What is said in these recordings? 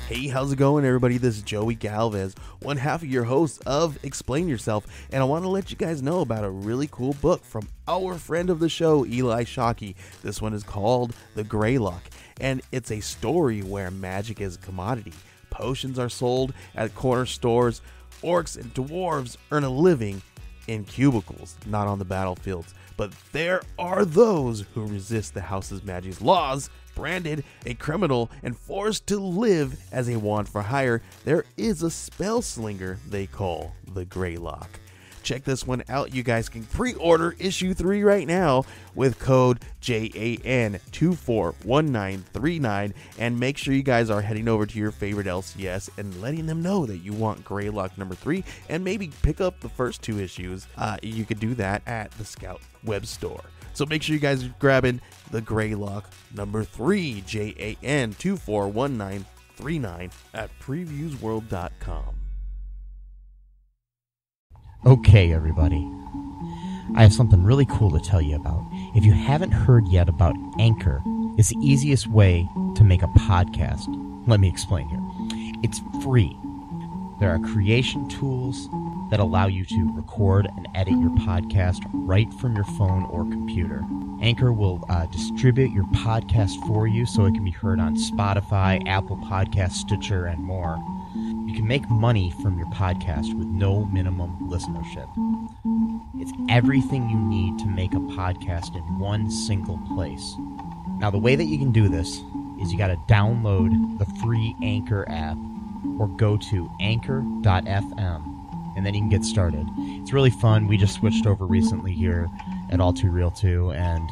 Hey, how's it going, everybody? This is Joey Galvez, one half of your host of Explain Yourself, and I want to let you guys know about a really cool book from our friend of the show, Eli Shockey. This one is called The Greylock, and it's a story where magic is a commodity. Potions are sold at corner stores. Orcs and dwarves earn a living in cubicles, not on the battlefields. But there are those who resist the house's magic's laws. Branded a criminal and forced to live as a wand for hire, there is a spell slinger they call the Greylock. Check this one out. You guys can pre-order issue 3 right now with code JAN241939, and make sure you guys are heading over to your favorite LCS and letting them know that you want Greylock number 3, and maybe pick up the first 2 issues. You could do that at the Scout web store. So make sure you guys are grabbing the Greylock number 3, JAN241939 at previewsworld.com. Okay, everybody. I have something really cool to tell you about. If you haven't heard yet about Anchor, it's the easiest way to make a podcast. Let me explain here. It's free. There are creation tools that allow you to record and edit your podcast right from your phone or computer. Anchor will distribute your podcast for you so it can be heard on Spotify, Apple Podcasts, Stitcher, and more. You can make money from your podcast with no minimum listenership. It's everything you need to make a podcast in one single place. Now, the way that you can do this is you got to download the free Anchor app or go to anchor.fm, and then you can get started. It's really fun. We just switched over recently here at All Too Real 2, and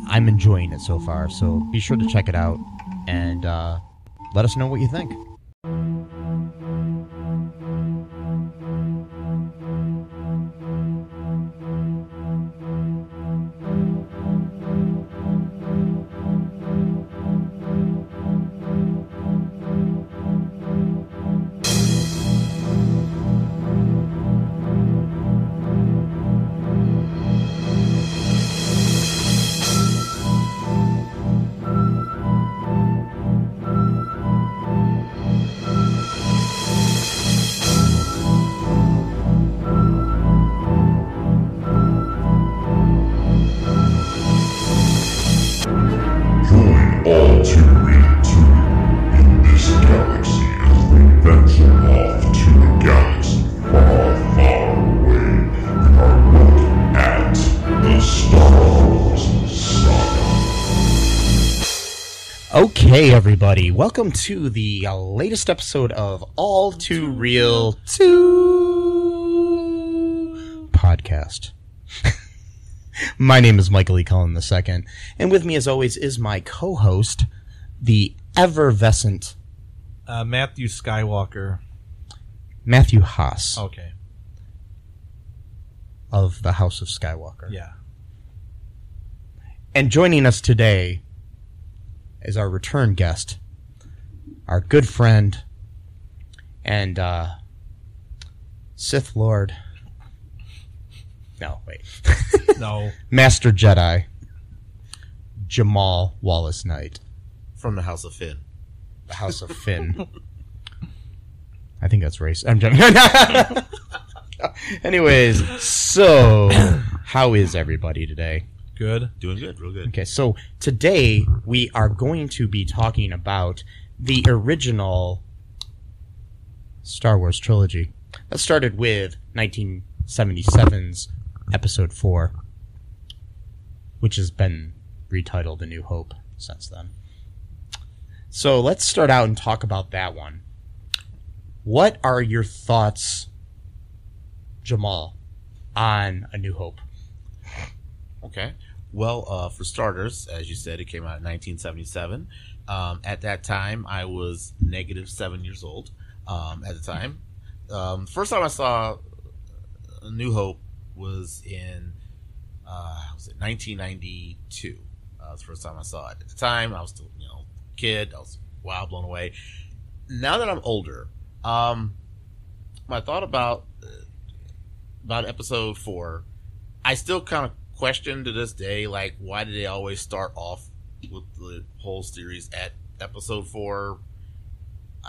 I'm enjoying it so far. So be sure to check it out and let us know what you think. Hey everybody, welcome to the latest episode of All Too Real 2 podcast. My name is Michael E. Cullen II, and with me as always is my co-host, the effervescent Matthew Skywalker. Matthew Haas. Okay. Of the House of Skywalker. Yeah. And joining us today is our return guest, our good friend, and Sith Lord. No, wait. No. Master Jedi, Jamal Wallace Knight. From the House of Finn. The House of Finn. I think that's race. I'm joking. Anyways, so how is everybody today? Good. Doing good, real good. Okay, so today we are going to be talking about the original Star Wars Trilogy. That started with 1977's Episode 4, which has been retitled A New Hope since then. So let's start out and talk about that one. What are your thoughts, Jamal, on A New Hope? Okay. Well, for starters, as you said, it came out in 1977. At that time, I was negative 7 years old at the time. First time I saw A New Hope was in 1992. That was the first time I saw it. At the time, I was still, kid. I was blown away. Now that I'm older, my thought about Episode 4, I still kind of question to this day, like, why did they always start off with the whole series at Episode 4?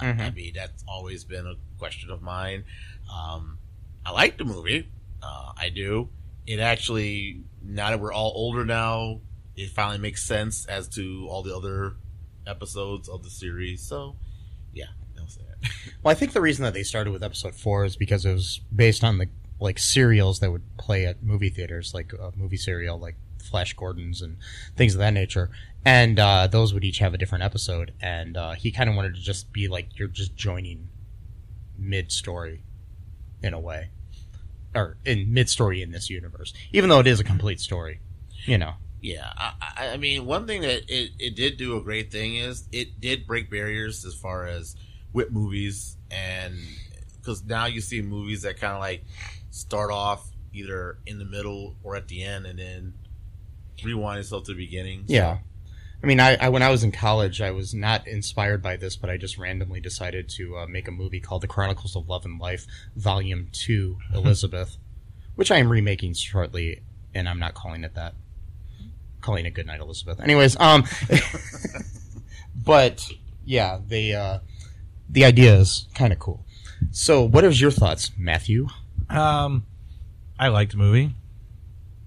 I mean, that's always been a question of mine. I like the movie. I do. It actually, now that we're all older now, it finally makes sense as to all the other episodes of the series. So, yeah, I'll say it. Well, I think the reason that they started with episode 4 is because it was based on the serials that would play at movie theaters, like a movie serial, like Flash Gordon's and things of that nature. And those would each have a different episode. And he kind of wanted to just be like, you're just joining mid-story in a way. Or in mid-story in this universe. Even though it is a complete story, you know. Yeah, I mean, one thing that it did do a great thing is it did break barriers as far as with movies. And because now you see movies that kind of like start off either in the middle or at the end and then rewind itself to the beginning. So. Yeah. I mean, I when I was in college, I was not inspired by this, but I just randomly decided to make a movie called The Chronicles of Love and Life, Volume 2, Elizabeth, which I am remaking shortly, and I'm not calling it that. I'm calling it Goodnight, Elizabeth. Anyways, but, yeah, the idea is kind of cool. So, what is your thoughts, Matthew? I liked the movie.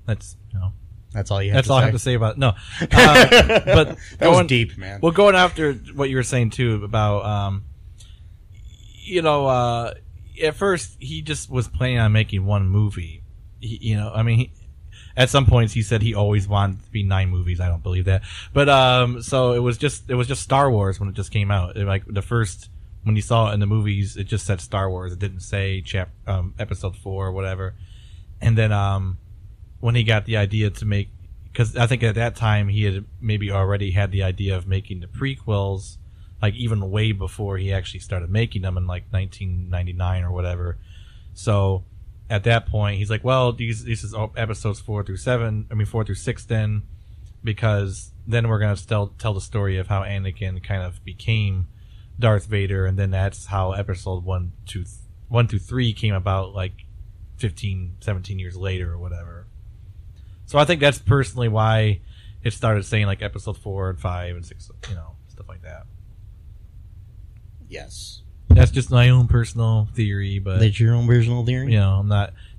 That's, you know. That's all you have That's to all say? I have to say about it. No. But that was deep, man. Well, going after what you were saying, too, about, at first, he just was planning on making one movie. At some points, he said he always wanted to be 9 movies. I don't believe that. But, so it was just Star Wars when it just came out. When you saw it in the movies, it just said Star Wars. It didn't say episode 4 or whatever. And then, when he got the idea to make, because I think at that time he had maybe already had the idea of making the prequels, like even way before he actually started making them in like 1999 or whatever. So at that point, he's like, well, these is episodes 4 through 6 then, because then we're going to tell the story of how Anakin kind of became Darth Vader, and then that's how episode 1 through 3 came about, like 15, 17 years later or whatever. So I think that's personally why it started saying like episode 4 and 5 and 6, stuff like that. Yes. That's just my own personal theory, but That's your own personal theory?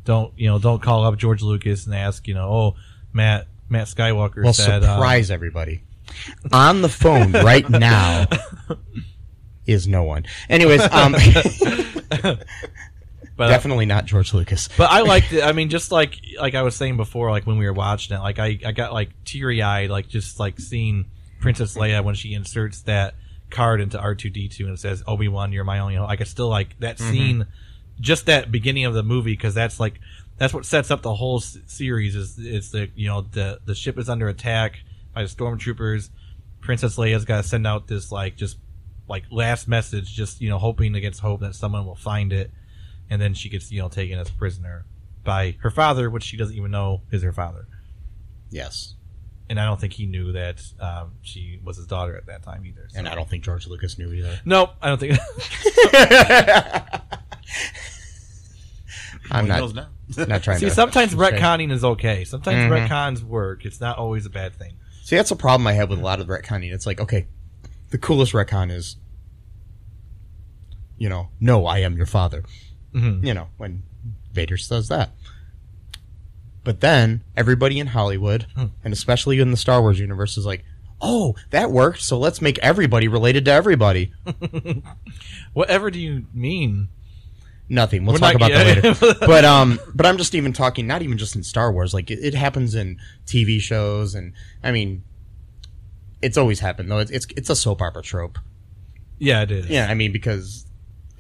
Don't call up George Lucas and ask, Matt Skywalker said surprise everybody. On the phone right now is no one. Anyways, but, definitely not George Lucas. But I liked it. I mean, just like I was saying before, like when we were watching it, like I got like teary-eyed, like just like seeing Princess Leia when she inserts that card into R2-D2 and it says, Obi-Wan, you're my only hope. I could still like that scene, just that beginning of the movie, because that's what sets up the whole series. Is the ship is under attack by the stormtroopers. Princess Leia's got to send out this last message, just hoping against hope that someone will find it. And then she gets, taken as prisoner by her father, which she doesn't even know is her father. Yes. And I don't think he knew that she was his daughter at that time either. So. And I don't think George Lucas knew either. Nope, I don't think. I'm not trying to. See, sometimes retconning is okay. Sometimes retcons work. It's not always a bad thing. See, that's a problem I have with a lot of retconning. It's like, okay, the coolest retcon is, no, I am your father. Mm-hmm. When Vader says that. But then everybody in Hollywood, and especially in the Star Wars universe, is like, oh, that worked, so let's make everybody related to everybody. Whatever do you mean? Nothing. We'll talk about that later. But I'm just even talking, not even just in Star Wars. Like, it happens in TV shows, and, I mean, it's always happened, though. It's a soap opera trope. Yeah, it is. Yeah, I mean, because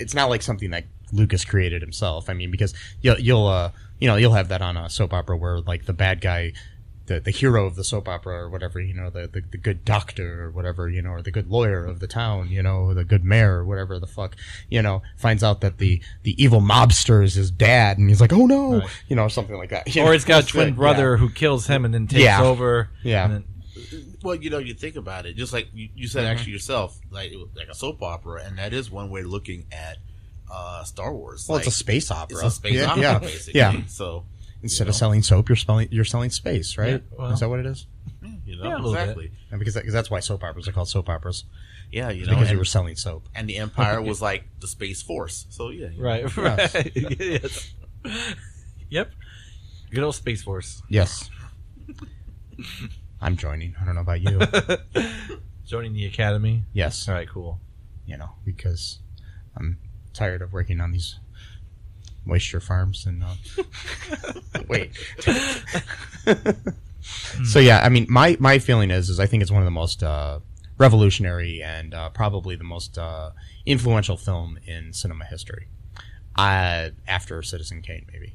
it's not like something that Lucas created himself. I mean, because you'll have that on a soap opera where like the bad guy, the hero of the soap opera or whatever, the good doctor or whatever, or the good lawyer of the town, the good mayor or whatever the fuck, finds out that the evil mobster is his dad, and he's like, oh no, right. Something like that. Or he's got a twin brother who kills him and then takes over. Yeah. And then, well, you think about it, just like you said actually yourself, like a soap opera, and that is one way of looking at Star Wars. Well, it's a space opera. It's a space opera, basically. Yeah. So instead of selling soap, you're selling space, right? Yeah, well, is that what it is? Yeah, a little exactly. Bit. Because that's why soap operas are called soap operas. Yeah, you know, because you were selling soap. and the Empire was like the Space Force. So yeah, you know. Right. Right. Yes. Yep. Good old Space Force. Yes. I'm joining. I don't know about you. Joining the Academy. Yes. All right. Cool. You know, because I'm tired of working on these moisture farms and wait. So yeah, I mean, my feeling is I think it's one of the most revolutionary and probably the most influential film in cinema history, after Citizen Kane, maybe,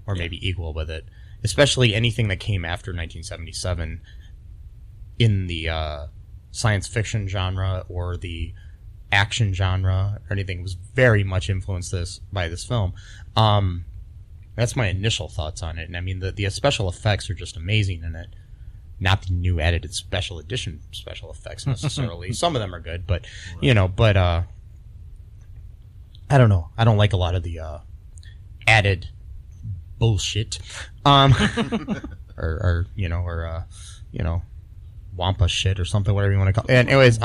or maybe equal with it. Especially anything that came after 1977 in the science fiction genre or the action genre or anything was very much influenced by this film. That's my initial thoughts on it. And I mean, the special effects are just amazing in it. Not the new edited special edition special effects necessarily. Some of them are good, but, you know, but, I don't know. I don't like a lot of the, added bullshit. Or, you know, Wampa shit or something, whatever you want to call it. And anyways,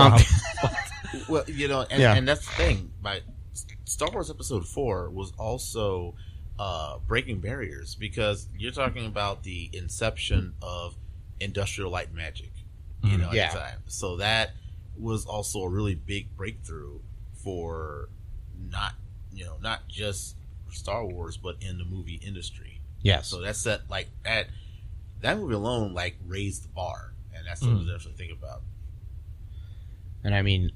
Well, you know, and that's the thing. Star Wars Episode 4 was also breaking barriers because you're talking about the inception of industrial light magic, you know, at the time. So that was also a really big breakthrough for not just Star Wars, but in the movie industry. yes. So that's that movie alone raised the bar, and that's something to definitely think about. And I mean,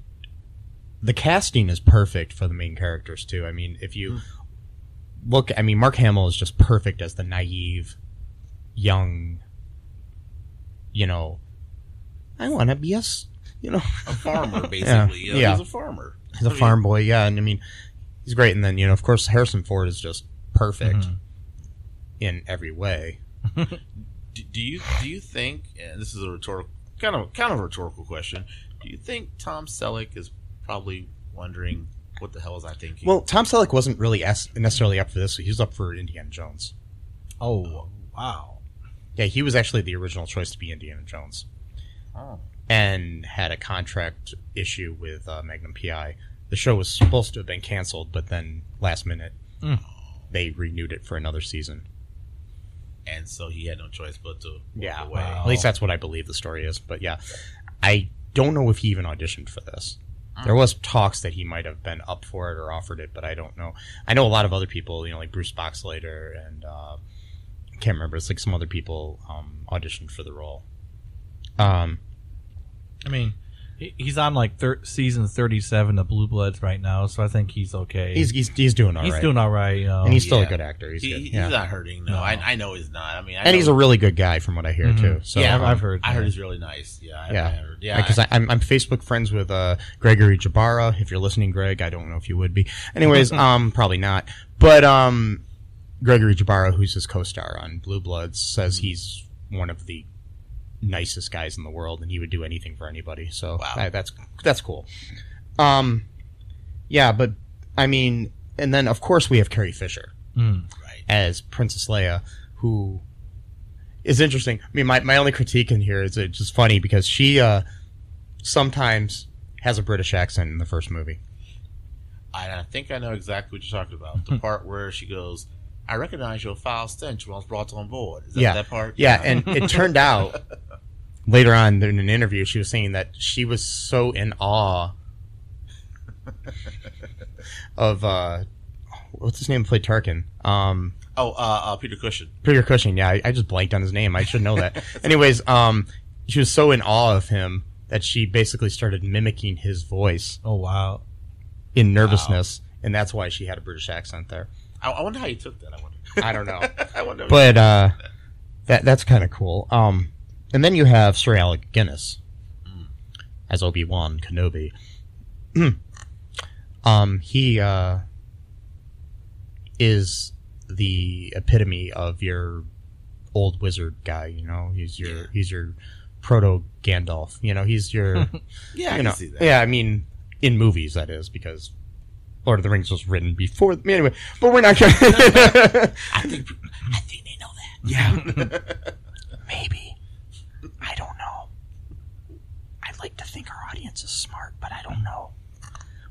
the casting is perfect for the main characters too. I mean, if you look, I mean, Mark Hamill is just perfect as the naive, young, you know, I want to be a farmer, basically. Yeah. He's a farmer. He's a farm boy, yeah. And I mean, he's great. And then, you know, of course, Harrison Ford is just perfect in every way. Do you think, and this is a rhetorical, kind of a rhetorical question, do you think Tom Selleck is probably wondering what the hell is I thinking? Well, Tom Selleck wasn't really necessarily up for this. He was up for Indiana Jones. Oh, wow. Yeah, he was actually the original choice to be Indiana Jones. Oh. And had a contract issue with Magnum PI. The show was supposed to have been canceled, but then last minute they renewed it for another season. And so he had no choice but to walk away. Wow. At least that's what I believe the story is. But yeah, I don't know if he even auditioned for this. There was talks that he might have been up for it or offered it, but I don't know. I know a lot of other people, you know, like Bruce Boxleiter and I can't remember. It's like some other people auditioned for the role. I mean, he's on season 37 of Blue Bloods right now, so I think he's okay. He's doing all right. He's doing all right, you know. And he's still a good actor. He's good. He's Yeah. not hurting. No, I know he's not. I mean, And he's a really good guy, from what I hear too. So Yeah, I've heard. I heard he's really nice. Yeah, I heard. Yeah, because I'm Facebook friends with Gregory Jabara. If you're listening, Greg, I don't know if you would be. Anyways, probably not. But Gregory Jabara, who's his co-star on Blue Bloods, says he's one of the nicest guys in the world, and he would do anything for anybody. So that's cool. Yeah, but I mean, and then of course we have Carrie Fisher as Princess Leia, who is interesting. I mean, my only critique in here is it's just funny because she sometimes has a British accent in the first movie. I think I know exactly what you're talking about. The part where she goes, "I recognize your foul stench when I was brought on board." Is that part? Yeah, and it turned out later on in an interview, she was saying that she was so in awe of what's his name? Played Tarkin. Peter Cushing. Peter Cushing. Yeah, I just blanked on his name. I should know that. Anyways, she was so in awe of him that she basically started mimicking his voice. Oh, wow. In nervousness, and that's why she had a British accent there. I wonder how you took that. I don't know. I wonder. But that's kind of cool. And then you have Sir Alec Guinness as Obi-Wan Kenobi. He is the epitome of your old wizard guy. You know, he's your proto Gandalf. You know, he's your I can see that. Yeah, I mean, in movies that is, because Lord of the Rings was written before. Anyway, but we're not going. I think they know that. Yeah, maybe. I don't know. I like to think our audience is smart, but I don't know.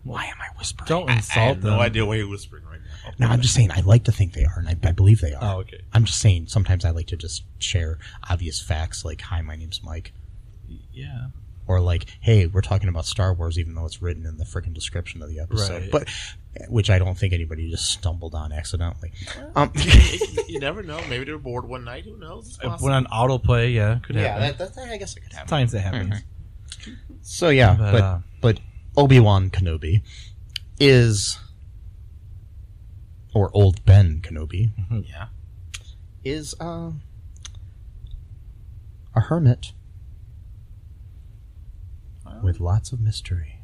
Why am I whispering? Don't I insult have them. no idea why you're whispering right now. No, I'm just saying I like to think they are, and I believe they are. Oh, okay. I'm just saying sometimes I like to just share obvious facts like, hi, my name's Mike. Yeah. Or like, hey, we're talking about Star Wars, even though it's written in the freaking description of the episode. Right. But which I don't think anybody just stumbled on accidentally. You never know. Maybe they were bored one night. Who knows? It's When possible. on autoplay, yeah, could happen. Yeah, that I guess it could happen. Sometimes that happens. So yeah, but Obi-Wan Kenobi is, or Old Ben Kenobi Yeah. is a hermit with lots of mystery.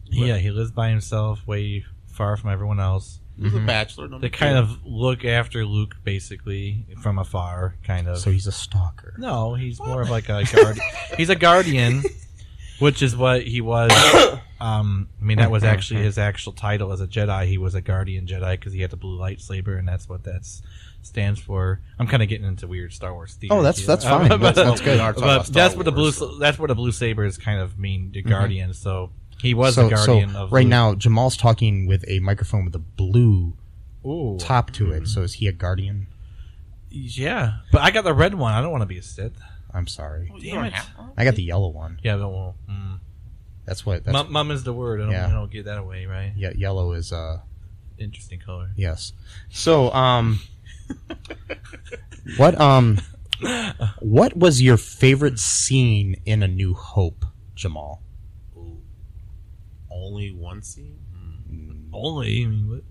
Yeah, he lives by himself, way far from everyone else. He's a bachelor. No They big kind deal. of look after Luke, basically, from afar, kind of. So he's a stalker. No, he's more of like a guardian. He's a guardian, which is what he was. I mean, that was actually his actual title as a Jedi. He was a guardian Jedi because he had the blue lightsaber, and that's what that stands for. I'm kind of getting into weird Star Wars theory. Oh, that's here. fine. That's good. We are talking about But Star that's what the blue. Wars, so- That's what the blue sabers kind of mean. The guardian. So he was So the guardian of right Luke. now, Jamal's talking with a microphone with a blue Ooh. top to it. So is he a guardian? Yeah, but I got the red one. I don't want to be a Sith. I'm sorry. You Damn don't it. have one? I got the yellow one. Yeah, but well, That's what. That's mum is the word. Yeah. I don't give that away, right? yeah. Yellow is Interesting color. yes. So what was your favorite scene in A New Hope, Jamal? Ooh. Only one scene? Only. I mean, what?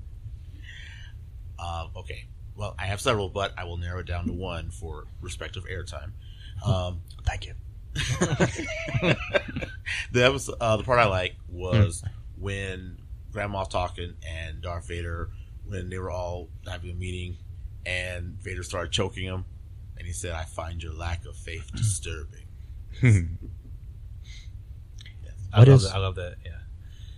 Okay. Well, I have several, but I will narrow it down to one for respective airtime. Thank you. The part I like was when Grand Moff talking and Darth Vader, when they were all having a meeting, and Vader started choking him, and he said, "I find your lack of faith disturbing." I love that. Yeah.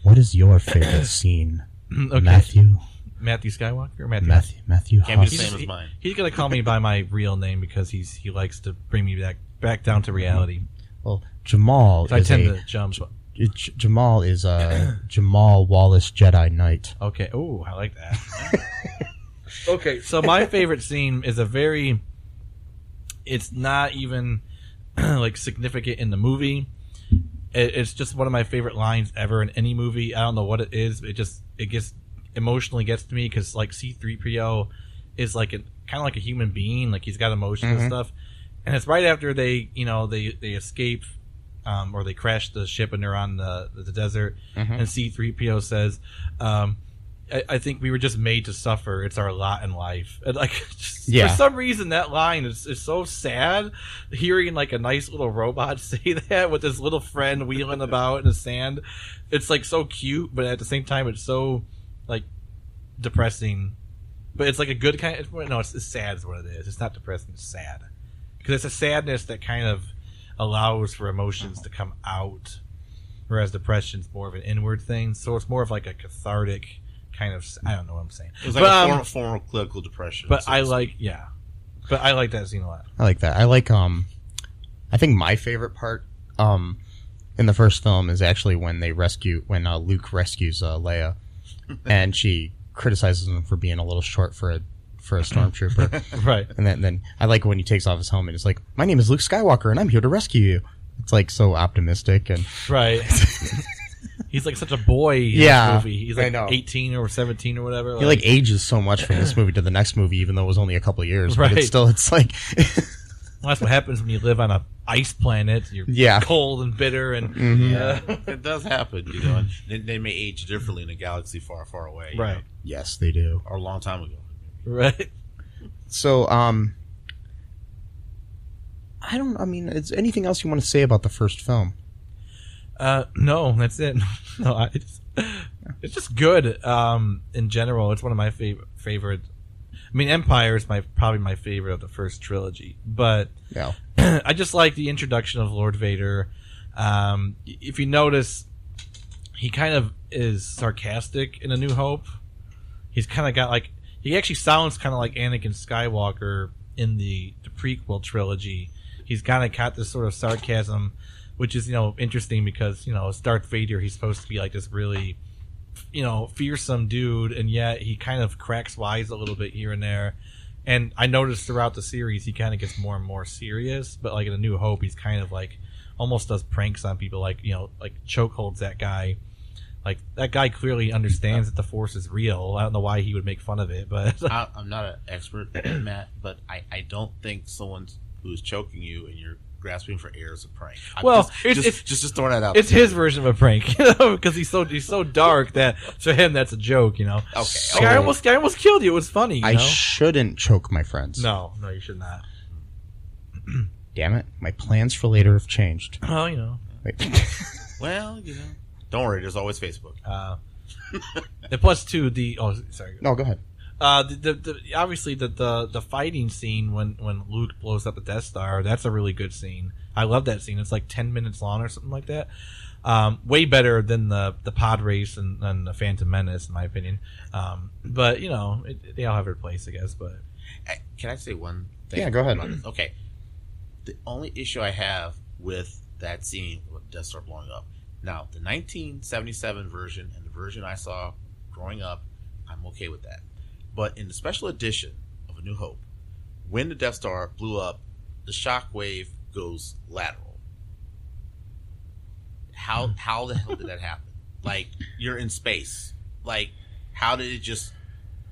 What is your favorite scene, Okay. Matthew Skywalker. Or Matthew Can't be Huss? the same as mine. He's gonna call me by my real name because he likes to bring me back down to reality. Well, Jamal So I is tend to jump. Jamal is Jamal Wallace Jedi Knight. Okay. Oh, I like that. Okay, so my favorite scene is it's not even like significant in the movie. It's just one of my favorite lines ever in any movie. I don't know what it is. It gets emotionally gets to me because like C-3PO is like kind of like a human being. Like he's got emotions and stuff. And it's right after they escape, or they crash the ship and they're on the desert. And C-3PO says, I think we were just made to suffer. It's our lot in life. And like, for some reason, that line is so sad. Hearing like a nice little robot say that with his little friend wheeling about in the sand, it's like so cute, but at the same time, it's so like depressing. But it's like a good kind. It's sad is what it is. It's not depressing. It's sad because it's a sadness that kind of allows for emotions to come out, whereas depression's more of an inward thing. So it's more of like a cathartic kind of. I don't know what I'm saying. It was like a form of clinical depression. But so I to speak. but I like that scene a lot. I like that. I like I think my favorite part in the first film is actually when Luke rescues Leia, and she criticizes him for being a little short for a stormtrooper. Right. And then I like when he takes off his helmet. It's like, my name is Luke Skywalker, and I'm here to rescue you. It's like so optimistic and Right. He's like such a boy in Yeah, this movie. He's I like know. 18 or 17 or whatever. he like ages so much from this movie to the next movie, even though it was only a couple of years. Right. But it's like Well, that's what happens when you live on a ice planet. You're Yeah. cold and bitter, and It does happen, you know. And they may age differently in a galaxy far, far away. you right, know, yes, they do. or a long time ago. right. So is anything else you want to say about the first film? No, that's it. No, it's just good. In general, it's one of my favorite. I mean, Empire is probably my favorite of the first trilogy, but Yeah. I just like the introduction of Lord Vader. If you notice, he kind of is sarcastic in A New Hope. He's kind of got he actually sounds kind of like Anakin Skywalker in the prequel trilogy. He's kind of got this sort of sarcasm, which is interesting because it's Darth Vader. He's supposed to be like this really fearsome dude, and yet he kind of cracks wise a little bit here and there. And I noticed throughout the series he kind of gets more and more serious, but like in A New Hope he's kind of like almost does pranks on people, like like chokeholds that guy. Like that guy clearly understands that the Force is real. I don't know why he would make fun of it, but I'm not an expert, Matt, but I don't think someone who's choking you and you're grasping for air is a prank. Just throwing that out. It's his version of a prank, because he's so dark that to him that's a joke, Okay. So, I almost killed you. It was funny. I shouldn't choke my friends. No, you should not. Damn it! My plans for later have changed. Oh, Wait. Well, don't worry. There's always Facebook. And plus two, sorry. No, go ahead. Obviously the fighting scene when Luke blows up the Death Star, that's a really good scene. I love that scene. It's like 10 minutes long or something like that. Way better than the pod race and the Phantom Menace, in my opinion. But they all have their place, I guess. But can I say one thing? Yeah, go ahead. Okay. The only issue I have with that scene with Death Star blowing up. Now, the 1977 version and the version I saw growing up, I'm okay with that. But in the special edition of A New Hope, when the Death Star blew up, the shockwave goes lateral. How the hell did that happen? Like, you're in space. Like, how did it just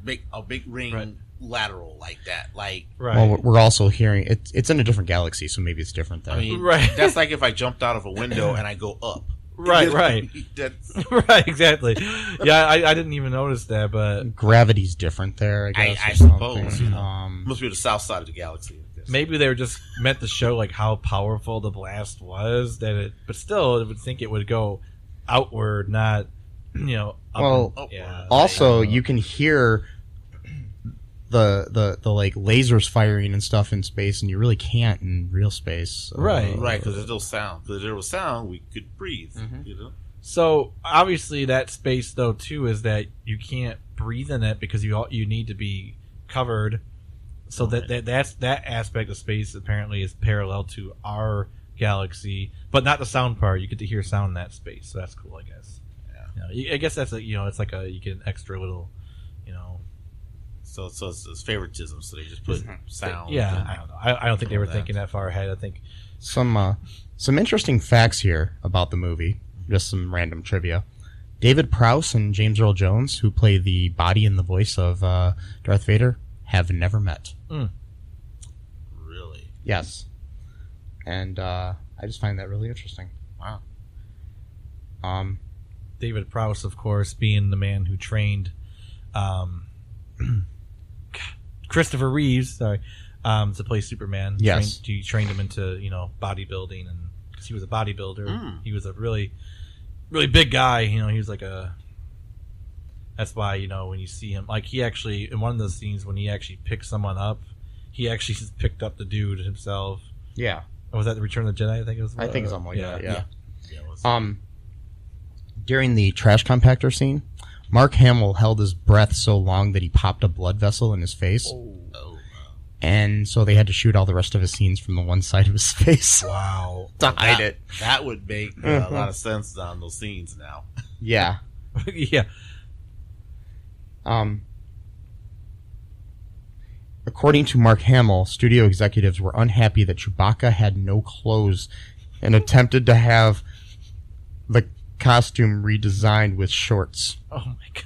make a big ring lateral like that? Like, Well, we're also hearing it's in a different galaxy, so maybe it's different there. I mean, that's like if I jumped out of a window and I go up. Right. That's, right, exactly. Yeah, I didn't even notice that, but gravity's different there, I guess. I suppose. Must be the south side of the galaxy. maybe they were just meant to show like how powerful the blast was. But still, I would think it would go outward, not up. Well, also you can hear the like lasers firing and stuff in space, and you really can't in real space. Right, because there's no sound. Because if there was sound, we could breathe. Mm-hmm. So obviously, that space though too is that you can't breathe in it because you need to be covered. So that's that aspect of space apparently is parallel to our galaxy, but not the sound part. You get to hear sound in that space, so that's cool, I guess. Yeah, I guess that's it's like you get an extra little, So it's favoritism. So they just put sound. Yeah, I don't know. I don't think they were thinking that far ahead. I think some interesting facts here about the movie. Just some random trivia. David Prowse and James Earl Jones, who play the body and the voice of Darth Vader, have never met. Really? Yes. And I just find that really interesting. Wow. David Prowse, of course, being the man who trained Christopher Reeves, to play Superman. Yes. He trained him into bodybuilding, and because he was a bodybuilder, he was a really, really big guy. He was like a. That's why when you see him, like he actually in one of those scenes when he actually picked someone up, he actually just picked up the dude himself. Yeah. Was that the Return of the Jedi? I think it was. I think something like that. Yeah. During the trash compactor scene, Mark Hamill held his breath so long that he popped a blood vessel in his face. Oh. And so they had to shoot all the rest of his scenes from the one side of his face. Wow. To hide it. That would make a lot of sense on those scenes now. Yeah. Yeah. According to Mark Hamill, studio executives were unhappy that Chewbacca had no clothes and attempted to have the costume redesigned with shorts. Oh my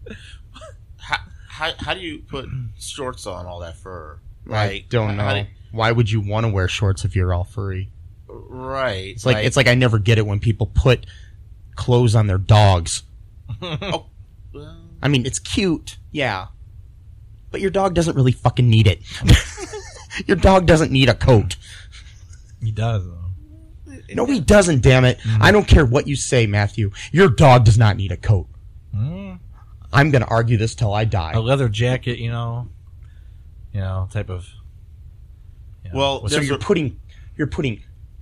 god. How do you put shorts on all that fur? I don't know. Why would you want to wear shorts if you're all furry? Right. It's like I never get it when people put clothes on their dogs. Well, I mean, it's cute, yeah. But your dog doesn't really fucking need it. Your dog doesn't need a coat. He does, though. No, he doesn't, damn it. I don't care what you say, Matthew. Your dog does not need a coat. I'm going to argue this till I die. A leather jacket, type of. Well, so you're putting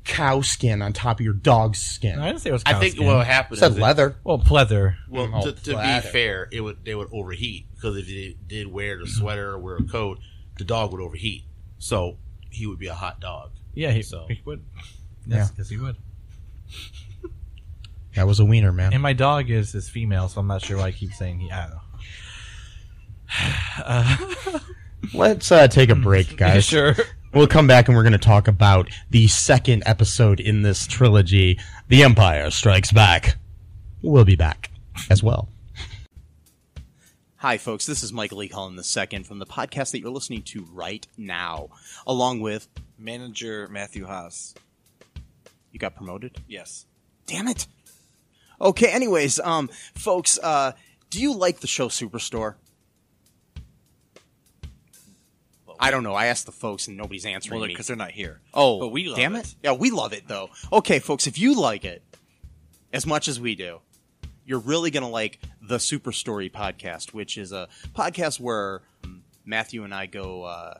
cow skin on top of your dog's skin. No, I didn't say it was cow I think skin. what happened It said leather. Well, pleather. Well, to be fair, they would overheat because if they did wear the sweater or wear a coat, the dog would overheat. So he would be a hot dog. Yeah, he would. Yes, he would. That was a wiener, man. And my dog is female, so I'm not sure why I keep saying he. I don't know. Let's take a break, guys. Sure. We'll come back and we're going to talk about the second episode in this trilogy, The Empire Strikes Back. We'll be back as well. Hi, folks. This is Michael E. Cullen II from the podcast that you're listening to right now, along with Manager Matthew Haas. You got promoted? Yes. Damn it. Okay, anyways, folks, do you like the show Superstore? I don't know. I asked the folks and nobody's answering me. Because they're not here. Oh, but we love damn it. Yeah, we love it, though. Okay, folks, if you like it as much as we do, you're really going to like the Super Story podcast, which is a podcast where Matthew and I go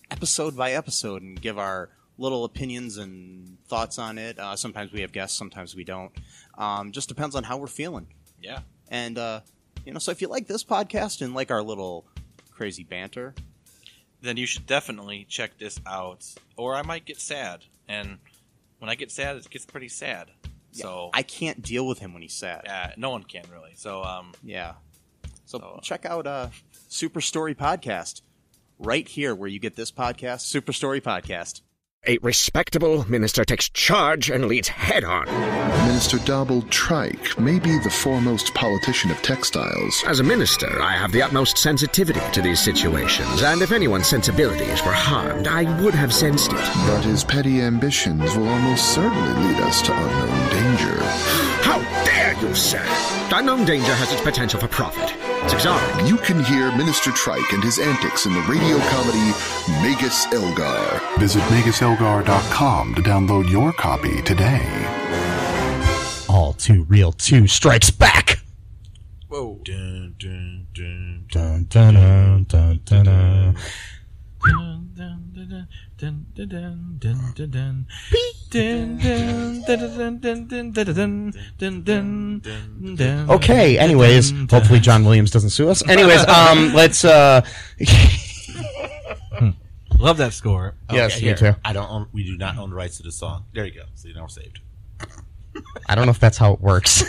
episode by episode and give our little opinions and thoughts on it. Sometimes we have guests, sometimes we don't. Just depends on how we're feeling. Yeah. And, so if you like this podcast and like our little crazy banter, then you should definitely check this out. Or I might get sad. And when I get sad, it gets pretty sad. yeah, So I can't deal with him when he's sad. no one can really. So Yeah. So check out Super Story Podcast right here where you get this podcast, Super Story Podcast. A respectable minister takes charge and leads head on. Minister Dobble Trike may be the foremost politician of textiles. As a minister, I have the utmost sensitivity to these situations, and if anyone's sensibilities were harmed, I would have sensed it. But his petty ambitions will almost certainly lead us to unknown danger. How dare you, sir! Unknown danger has its potential for profit. It's exotic. You can hear Minister Trike and his antics in the radio comedy Magus Elgar. Visit MagusElgar.com to download your copy today. All Too Real 2 Strikes Back! whoa. Dun, dun, dun, Dun, dun, dun, dun, dun, dun. Okay, anyways, hopefully John Williams doesn't sue us. Anyways, let's Love that score. Yes, Okay, me too. We do not own the rights to the song. There you go. So now we're saved. I don't know if that's how it works.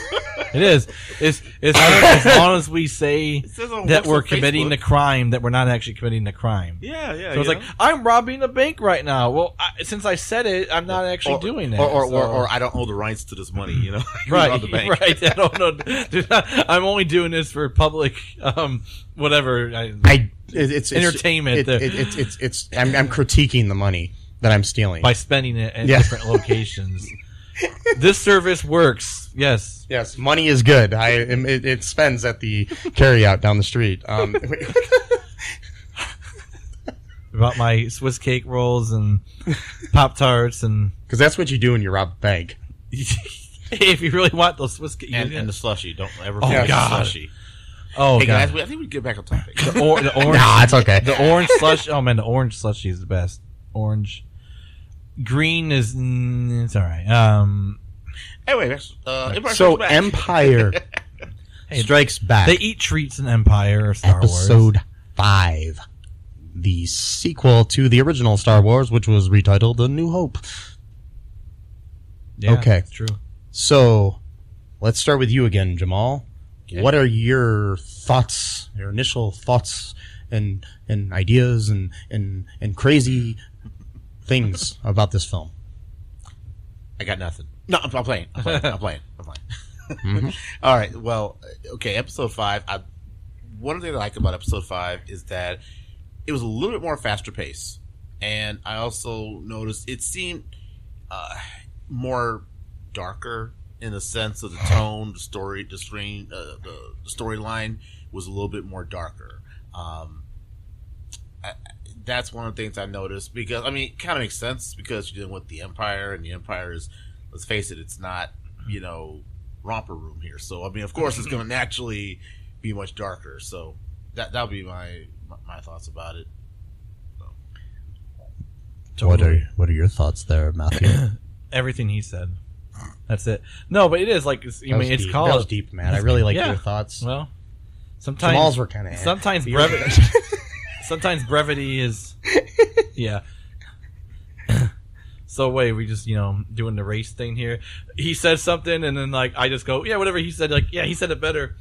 It is. It's as long as we say says on that books we're on committing Facebook. the crime, that we're not actually committing the crime. Yeah. So it's like, I'm robbing a bank right now. Well, since I said it, I'm not actually doing that. Or I don't own the rights to this money, you know? Right, Rob the bank. right. I don't know. Dude, I'm only doing this for public, whatever. It's Entertainment. I'm critiquing the money that I'm stealing By spending it at Yeah. different locations. This service works. Yes. Yes, money is good. It spends at the carryout down the street. About my Swiss cake rolls and Pop-Tarts and Because that's what you do when you rob a bank. if you really want those Swiss cake. And the slushy. Don't ever Oh, forget God. the slushy. Oh, Hey, God. guys, I think we get back on topic. The orange. Nah, it's okay. The orange slush. Oh, man, the orange slushy is the best. Orange. Green is. It's all right. Anyway, Empire So Strikes Back. Empire Hey, Strikes Back. They eat treats in Empire or Star Wars. Episode 5. The sequel to the original Star Wars, which was retitled A New Hope. Yeah, Okay. It's true. So, let's start with you again, Jamal. Okay. What are your thoughts, your initial thoughts and ideas and crazy things about this film? I got nothing. No, I'm playing. I'm playing. All right. Well, okay. Episode 5. One thing I like about episode 5 is that it was a little bit more faster pace, and I also noticed it seemed more darker in the sense of the tone, the story, the screen, the storyline was a little bit more darker. That's one of the things I noticed because, I mean, it kind of makes sense because you're dealing with the Empire, and the Empire is, let's face it, it's not, romper room here. So, I mean, of course, it's going to naturally be much darker. So, that'll be my thoughts about it. So. What are your thoughts there, Matthew? Everything he said. That's it. No, but it is like it's That was called deep, man. I really like Yeah. your thoughts. Well, sometimes Jamal's were kind of sometimes brevity. Sometimes brevity is yeah. so wait, we just, doing the race thing here. He said something, and then, like, I just go, yeah, whatever he said. Like, yeah, he said it better.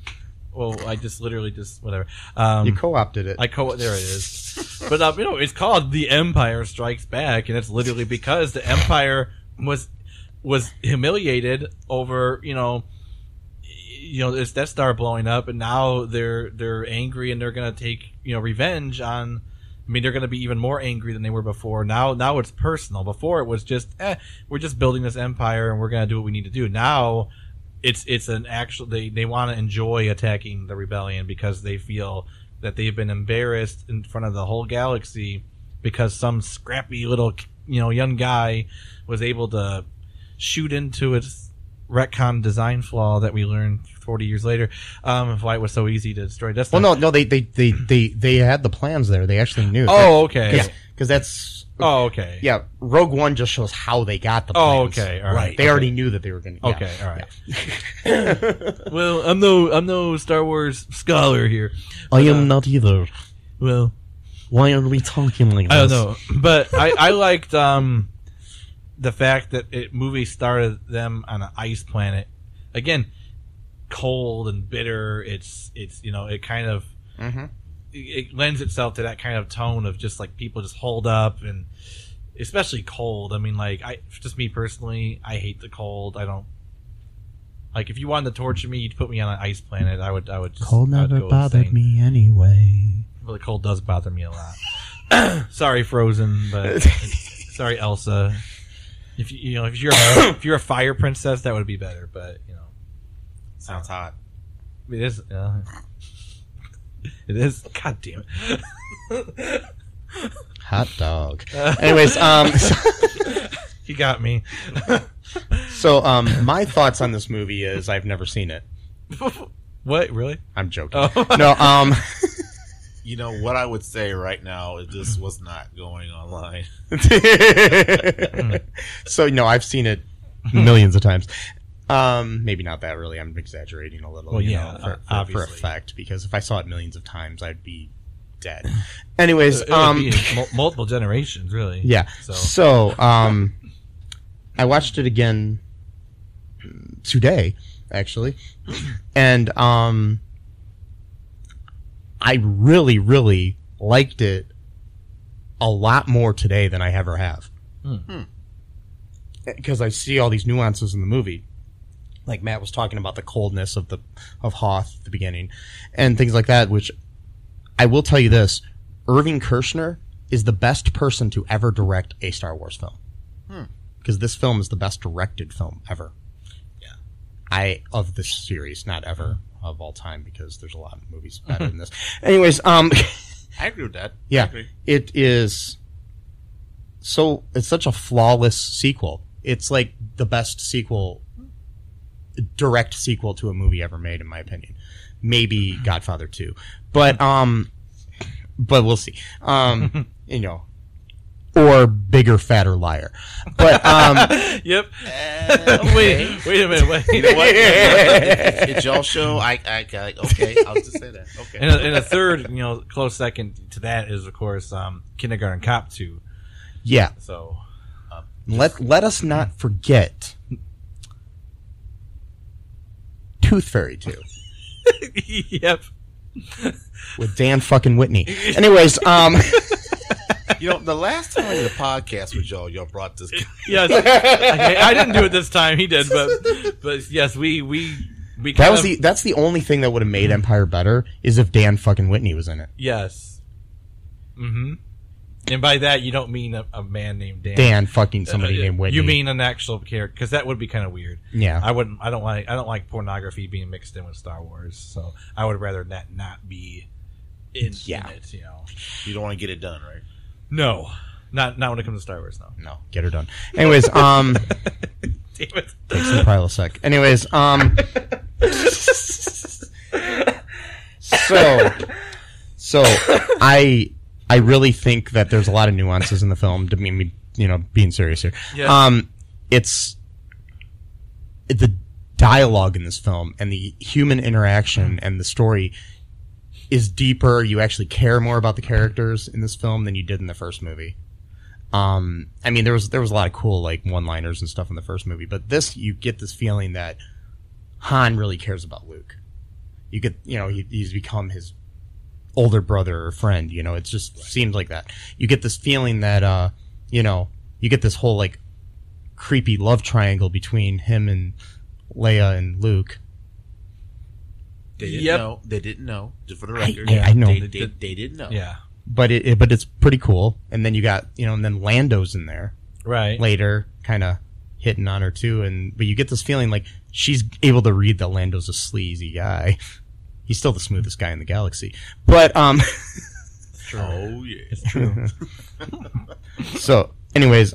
Well, I just literally whatever. You co-opted it. There it is. But, it's called The Empire Strikes Back, and it's literally because the Empire was humiliated over, it's Death Star blowing up, and now they're angry, and they're going to take, revenge on... I mean, they're going to be even more angry than they were before. Now it's personal. Before it was just, we're just building this empire, and we're going to do what we need to do. Now... It's an actual, they want to enjoy attacking the rebellion because they feel that they've been embarrassed in front of the whole galaxy because some scrappy little, young guy was able to shoot into its retcon design flaw that we learned 40 years later, why it was so easy to destroy Death Star. Well, no, they had the plans there. They actually knew. Oh, okay. Because that's... Oh, okay. Yeah, Rogue One just shows how they got the plans. Oh, okay. All right. They already knew that they were going to... Okay, all right. Yeah. Well, I'm no Star Wars scholar here. I am not either. Well... Why are we talking like this? I don't know. But I liked the fact that movie started them on an ice planet. Again, cold and bitter. It's it kind of... Mm-hmm. It lends itself to that kind of tone of just like people just hold up, and especially cold. I mean, like, just me personally, I hate the cold. I don't like, if you wanted to torture me, you'd put me on an ice planet. I would just, cold never bothered me anyway. Well, the cold does bother me a lot. Sorry, Frozen, but sorry, Elsa. If you're a fire princess, that would be better. But sounds hot. It is. It is. God damn it. Hot dog. Anyways, he got me. So, my thoughts on this movie is I've never seen it. What? Really? I'm joking. Oh. No. What I would say right now is this was not going online. So, no, I've seen it millions of times. Maybe not that really. I'm exaggerating a little. Well, for effect, because if I saw it millions of times, I'd be dead. Anyways, it would be multiple generations, really. Yeah. So, I watched it again today, actually, and I really, really liked it a lot more today than I ever have. Because I see all these nuances in the movie. Like Matt was talking about the coldness of Hoth at the beginning and things like that, which I will tell you this, Irving Kershner is the best person to ever direct a Star Wars film. Because this film is the best directed film ever. Yeah. Of this series, not ever of all time, because there's a lot of movies better than this. Anyways, I agree with that. Yeah. It is it's such a flawless sequel. It's like the best direct sequel to a movie ever made, in my opinion. Maybe Godfather 2. But we'll see. Or Bigger, Fatter, Liar. But, Yep. Wait a minute. Wait. You know what? It's y'all show. Okay, I'll just say that. Okay. And a third, close second to that is, of course, Kindergarten Cop 2. Yeah. So, let us not forget Tooth Fairy 2. Yep. With Dan fucking Whitney. Anyways, the last time I did a podcast with y'all brought this. Yes, I didn't do it this time. He did, but yes, we that's the only thing that would have made Empire better is if Dan fucking Whitney was in it. Yes. Mm-hmm. And by that, you don't mean a man named Dan. Dan fucking somebody named Whitney. You mean an actual character, because that would be kind of weird. Yeah. I don't like pornography being mixed in with Star Wars, so I would rather that not be in it. You don't want to get it done, right? No, not when it comes to Star Wars. No, get her done. Anyways, damn it. Takes some Prilosec. Anyways, so I really think that there's a lot of nuances in the film. To me, being serious here. Yeah. It's the dialogue in this film and the human interaction and the story is deeper. You actually care more about the characters in this film than you did in the first movie. I mean, there was a lot of cool like one-liners and stuff in the first movie, but this you get this feeling that Han really cares about Luke. You get, he's become his older brother or friend. It just seems like that. You get this feeling that you get this whole like creepy love triangle between him and Leia and Luke. They didn't know. They didn't know. Just for the record, I know. They didn't know. Yeah. But it's pretty cool. And then you got, and then Lando's in there. Right. Later, kind of hitting on her too. But you get this feeling like she's able to read that Lando's a sleazy guy. He's still the smoothest guy in the galaxy. But, True. Oh, yeah. It's true. So, anyways,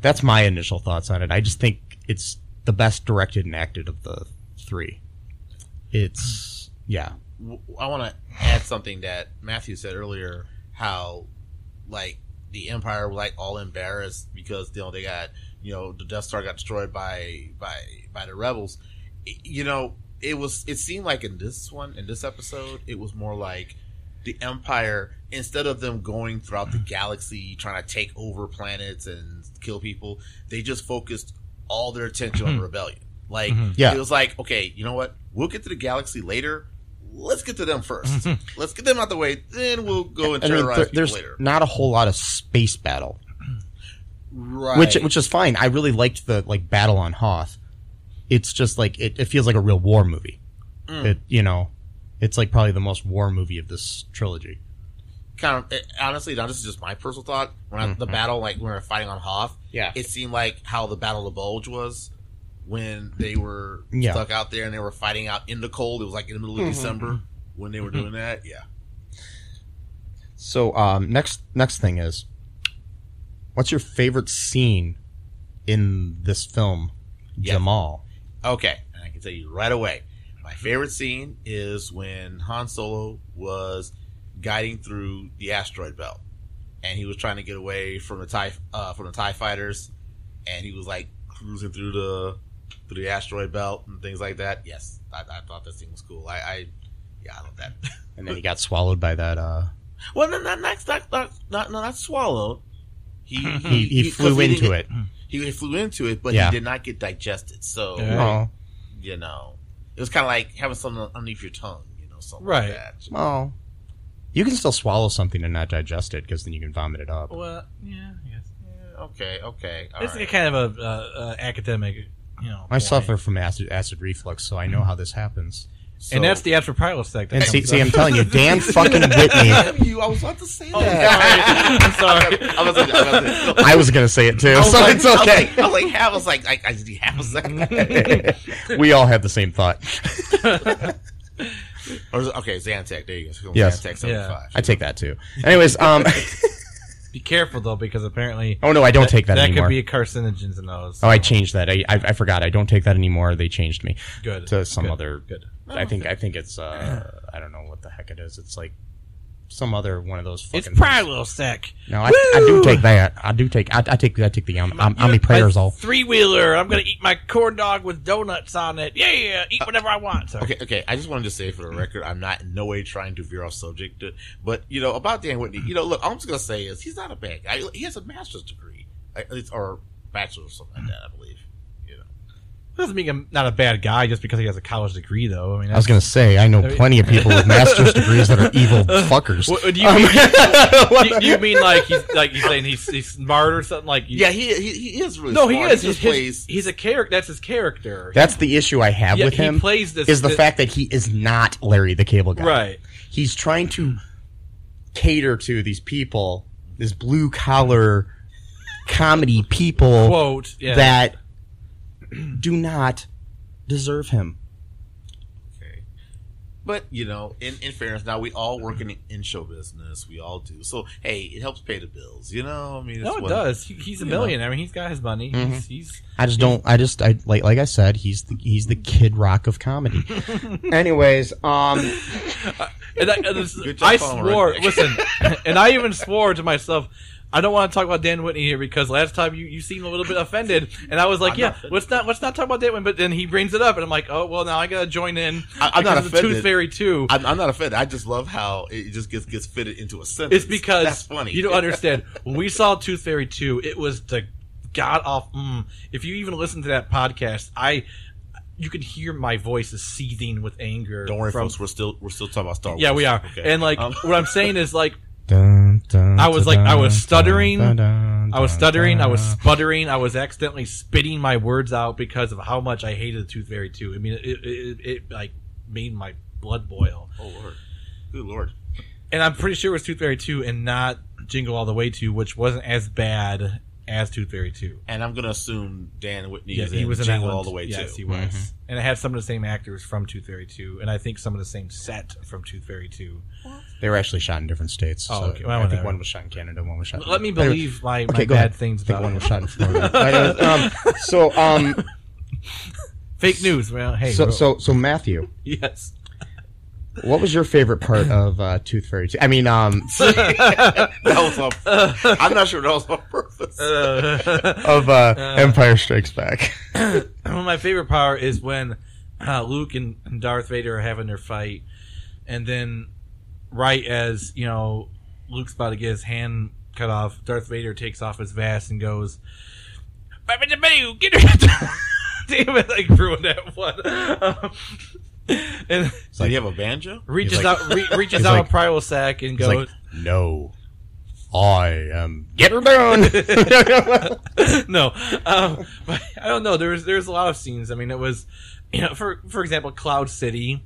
that's my initial thoughts on it. I just think it's the best directed and acted of the three. It's, yeah. I want to add something that Matthew said earlier, how like the Empire were like all embarrassed because they got the Death Star got destroyed by the rebels. It seemed like in this episode it was more like the Empire, instead of them going throughout the galaxy trying to take over planets and kill people, they just focused all their attention on rebellion. Like it was like, okay, you know what? We'll get to the galaxy later. Let's get to them first. Let's get them out the way. Then we'll go and terrorize people later. There's not a whole lot of space battle, right? Which is fine. I really liked the like battle on Hoth. It's just like it feels like a real war movie. It's like probably the most war movie of this trilogy. Honestly, now this is just my personal thought. When the battle, like when we were fighting on Hoth, it seemed like how the Battle of the Bulge was. When they were stuck out there and they were fighting out in the cold. It was like in the middle of December when they were doing that. Yeah. So next thing is, what's your favorite scene in this film, Jamal? Okay, and I can tell you right away. My favorite scene is when Han Solo was guiding through the asteroid belt, and he was trying to get away from the TIE fighters, and he was like cruising through the asteroid belt and things like that. Yes, I thought that scene was cool. I love that. And then he got swallowed by that. Well, not swallowed. He flew into it. He flew into it, but he did not get digested. So it was kind of like having something underneath your tongue. Something like that. Oh, you can still swallow something and not digest it because then you can vomit it up. Well, yeah, I guess. Okay. It's like kind of a academic, I suffer from acid reflux, so I know how this happens. So, and that's the Astroprilosec. And see, I'm telling you, Dan fucking Whitney. I was about to say that. I'm sorry. I was going to say it too, so it's okay. I was like, I just need half a second. We all had the same thought. Okay, Zantac. There you go. Yes. Zantac 75. I take that too. Anyways, be careful though, because apparently. Oh no, I don't take that anymore. That could be carcinogens in those. So. Oh, I changed that. I forgot. I don't take that anymore. They changed me. Good. To some other. Good. I think it's I don't know what the heck it is. It's like some other one of those fucking. It's Prilosec. No, I do take that. I take the omeprazole. 3-wheeler. I'm gonna eat my corn dog with donuts on it. Yeah, eat whatever I want. So. Okay. I just wanted to say for the record, I'm not in no way trying to veer off subject, but about Dan Whitney. Look, all I'm just gonna say is he's not a bad guy. He has a master's degree, or bachelor's or something like that, I believe. Doesn't make him not a bad guy just because he has a college degree, though. I was going to say, I know plenty of people with master's degrees that are evil fuckers. Do you mean like he's saying he's smart or something? Like he is really smart. No, he is. He's a character. That's his character. That's the issue I have with him. He plays this is the fact that he is not Larry the Cable Guy. Right. He's trying to cater to these people, this blue collar comedy people that do not deserve him. Okay. But, in fairness, now we all work in show business. We all do. So, hey, it helps pay the bills, I mean, it does. He's a millionaire. I mean, he's got his money. Mm-hmm. Like I said, he's the Kid Rock of comedy. Anyways, And I swore, listen, and I even swore to myself, I don't want to talk about Dan Whitney here because last time you seemed a little bit offended, and I was like, let's not talk about Dan Whitney. But then he brings it up, and I'm like, oh well, now I gotta join in. I'm not offended. Tooth Fairy 2. I'm not offended. I just love how it just gets fitted into a sentence. It's because that's funny. You don't understand. When we saw Tooth Fairy 2, it was the god awful. If you even listen to that podcast, you can hear my voice is seething with anger. Don't worry, folks. We're still talking about Star Wars. Yeah, we are. Okay. And like what I'm saying is like. I was stuttering, I was sputtering, I was accidentally spitting my words out because of how much I hated Tooth Fairy 2. I mean, it like made my blood boil. Oh Lord, good Lord! And I'm pretty sure it was Tooth Fairy 2 and not Jingle All the Way 2, which wasn't as bad as Tooth Fairy 2. And I'm gonna assume Dan Whitney he was in Jingle All the Way 2. Yes, he was. Mm-hmm. And it had some of the same actors from Tooth Fairy 2, and I think some of the same set from Tooth Fairy 2. They were actually shot in different states. Oh, so okay. Well, I think one was shot in Canada, one was shot. Let me believe my bad things about one was shot in Florida. Fake news. Well, hey. So Matthew. Yes. What was your favorite part of Tooth Fairy 2? I mean, that was I'm not sure that was on purpose. Of Empire Strikes Back. My favorite part is when Luke and Darth Vader are having their fight, and then right as Luke's about to get his hand cut off, Darth Vader takes off his vest and goes, "Get her!" Damn it! I ruined that one. And so you have a banjo? Reaches out a primal sack and goes, like, "No, I am get her down." No, but I don't know. There's a lot of scenes. I mean, it was, for example, Cloud City.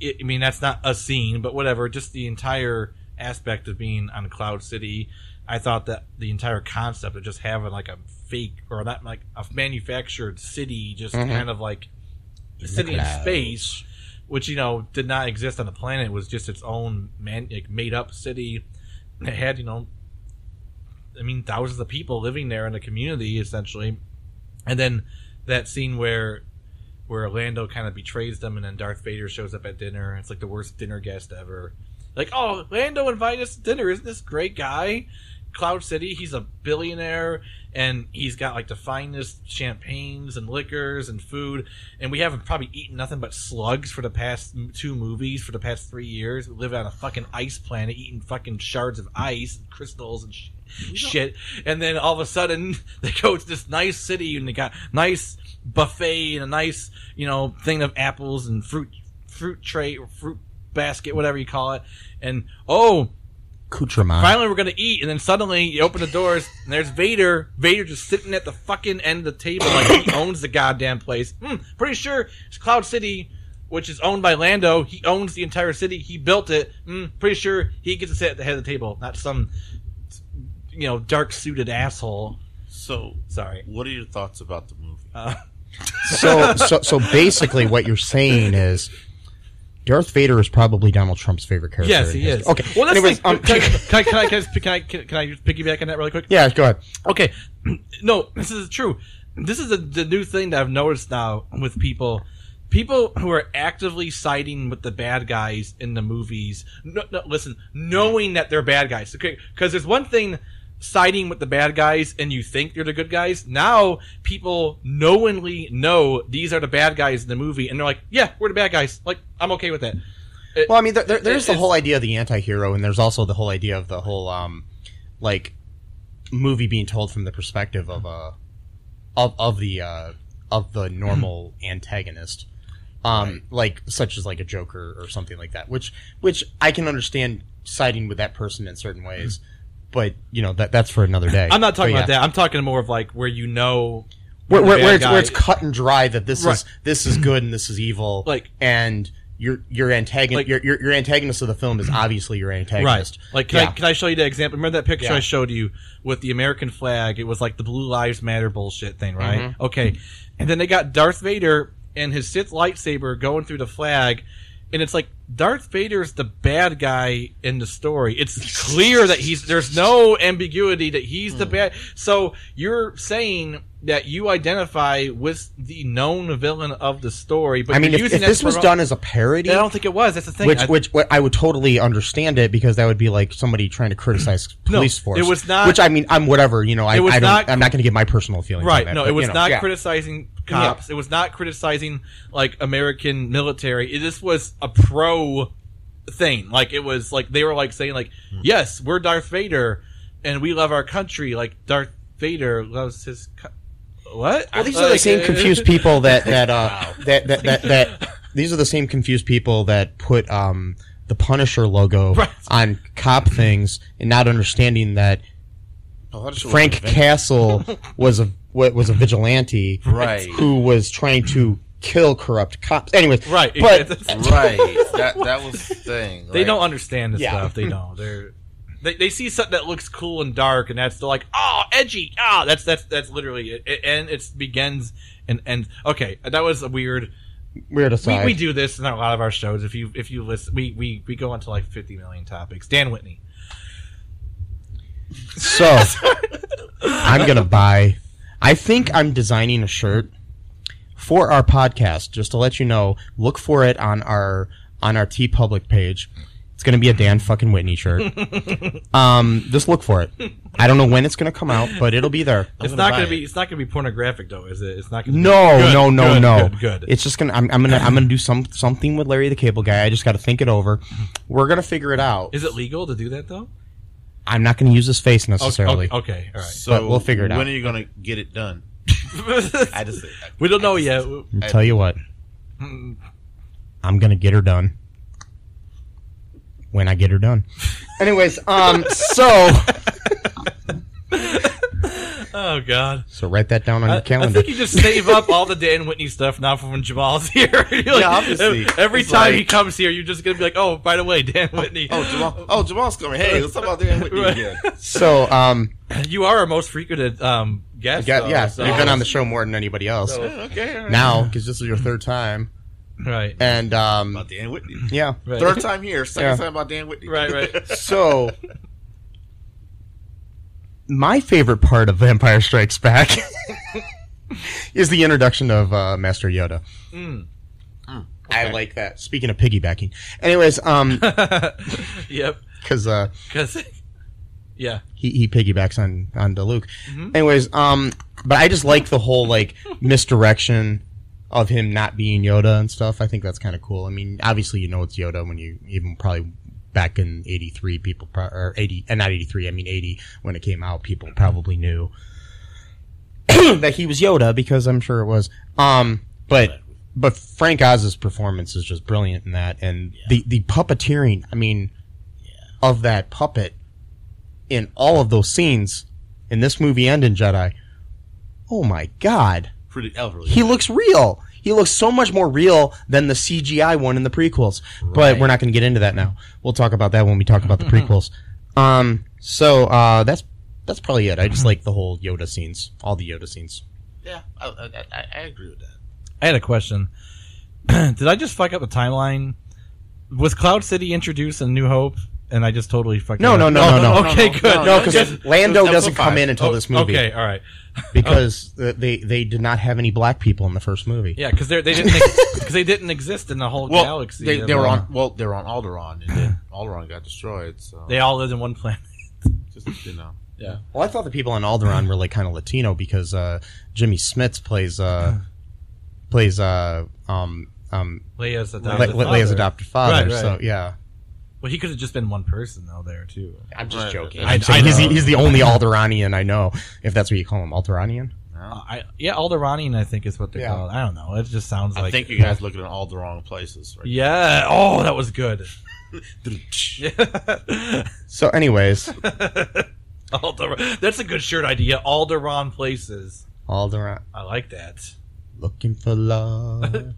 I mean, that's not a scene, but whatever. Just the entire aspect of being on Cloud City. I thought that the entire concept of just having like a fake or not like a manufactured city, just kind of like. City in space, which did not exist on the planet. It was just its own made up city. It had thousands of people living there in a community essentially. And then that scene where Lando kind of betrays them, and then Darth Vader shows up at dinner. It's like the worst dinner guest ever. Like, oh, Lando invited us to dinner. Isn't this great guy? Cloud City, he's a billionaire, and he's got like the finest champagnes and liquors and food, and we haven't probably eaten nothing but slugs for the past 2 movies for the past 3 years. We live on a fucking ice planet eating fucking shards of ice and crystals and shit, and then all of a sudden they go to this nice city and they got nice buffet and a nice thing of apples and fruit tray or fruit basket, whatever you call it, and accoutrement. Finally, we're gonna eat, and then suddenly you open the doors, and there's Vader. Vader just sitting at the fucking end of the table like he owns the goddamn place. Pretty sure it's Cloud City, which is owned by Lando. He owns the entire city. He built it. Pretty sure he gets to sit at the head of the table, not some dark suited asshole. So sorry. What are your thoughts about the movie? So basically, what you're saying is. Darth Vader is probably Donald Trump's favorite character. Yes, he is. Okay. Well, anyways, can I just piggyback on that really quick? Yeah, go ahead. Okay. No, this is true. This is the new thing that I've noticed now with people who are actively siding with the bad guys in the movies. No, listen, knowing that they're bad guys. Okay, because there's one thing. Siding with the bad guys and you think they're the good guys. Now people knowingly know these are the bad guys in the movie, and they're like, yeah, we're the bad guys. Like, I'm okay with that. Well, I mean, there's the whole idea of the anti-hero, and there's also the whole idea of the whole movie being told from the perspective of the normal antagonist, like such as like a Joker or something like that. Which I can understand siding with that person in certain ways. But that's for another day. I'm not talking about that. I'm talking more of like where where it's cut and dry that this is good and this is evil. Like, and your antagonist your antagonist of the film is obviously your antagonist. Right. Like can I show you the example? Remember that picture I showed you with the American flag? It was like the Blue Lives Matter bullshit thing, right? Mm-hmm. Okay. And then they got Darth Vader and his Sith lightsaber going through the flag. And it's like Darth Vader's the bad guy in the story. It's clear that there's no ambiguity that he's the bad. So you're saying that you identify with the known villain of the story. But I mean, you're if using this that was for- done as a parody, I don't think it was. That's the thing. which I would totally understand it, because that would be like somebody trying to criticize police force. it was not. Which, I mean, I'm whatever. You know, I'm not going to give my personal feelings. Right. on that, No, but, it was you know, not yeah. criticizing cops. It was not criticizing like American military. This was a pro thing. Like it was like they were like saying like, yes, we're Darth Vader and we love our country. Like Darth Vader loves his. What? Well, these are the same confused people that these are the same confused people that put the Punisher logo on cop things and not understanding that Frank Castle was a vigilante, Right. who was trying to kill corrupt cops. Anyways, Right. But Right. That was the thing. They like- don't understand this Yeah. stuff. They don't. They see something that looks cool and dark, and they're like, oh, edgy. Ah, that's literally it. And it begins and ends. Okay, that was a weird aside. We do this in a lot of our shows. If you listen, we go into like 50 million topics. Dan Whitney. So I'm gonna buy. I think I'm designing a shirt for our podcast. Just to let you know, look for it on our TeePublic page. It's gonna be a Dan fucking Whitney shirt. Just look for it. I don't know when it's gonna come out, but it'll be there. It's not gonna be pornographic though, is it? It's not gonna. No. Good. It's just gonna. I'm gonna do something with Larry the Cable Guy. I just got to think it over. We're gonna figure it out. Is it legal to do that though? I'm not gonna use his face necessarily. Okay. All right. So But we'll figure it out. When are you going to get it done? We don't know yet. I'll tell you what. I'm gonna get her done. When I get her done. Anyways, so Oh God! So write that down on your calendar. I think you just save up all the Dan Whitney stuff now for when Jamal's here. Yeah, obviously. Every time he comes here, you're just gonna be like, "Oh, by the way, Dan Whitney." Jamal's coming. Hey, let's talk about Dan Whitney again. So, you are our most frequented guest. Yes, you've been on the show more than anybody else. Okay. All right. Now, because this is your third time. Right. And about Dan Whitney. Yeah. Right. Third time here, second time about Dan Whitney. Right. So, my favorite part of Empire Strikes Back is the introduction of Master Yoda. Okay. I like that. Speaking of piggybacking. Anyways, Yep. Because yeah. He piggybacks on Luke. Mm-hmm. Anyways, but I just like the whole like misdirection of him not being Yoda and stuff. I think that's kind of cool. I mean, obviously you know it's Yoda when you even probably back in 83 people or 80 and not 83, I mean 80 when it came out, people probably knew that he was Yoda because I'm sure it was. But Frank Oz's performance is just brilliant in that, and the puppeteering, I mean, of that puppet in all of those scenes in this movie and in Jedi. Oh my God. Pretty elderly. He looks real. He looks so much more real than the CGI one in the prequels. Right. But we're not going to get into that now. We'll talk about that when we talk about the prequels. So that's probably it. I just like the whole Yoda scenes, all the Yoda scenes. Yeah, I agree with that. I had a question. Did I just fuck up the timeline? Was Cloud City introduced in New Hope? And I just totally fucked No. Okay, good. No, because Lando doesn't come in until this movie. Okay, all right. Because they did not have any black people in the first movie. Yeah, because they didn't exist in the whole galaxy. They were on Alderaan, and then Alderaan got destroyed. So they all lived in one planet. Just Yeah. Well, I thought the people on Alderaan were like kind of Latino because Jimmy Smits plays Leia's adopted father. Right. So yeah. Well, he could have just been one person though there too. I'm just joking. He's the only Alderaanian I know, if that's what you call him, Alderaanian. Alderaanian I think is what they call it. I don't know. It just sounds like. I think you guys looking at all the wrong places. Right yeah. Oh, that was good. So, anyways, that's a good shirt idea. All the wrong places. Alderaan. I like that. Looking for love. and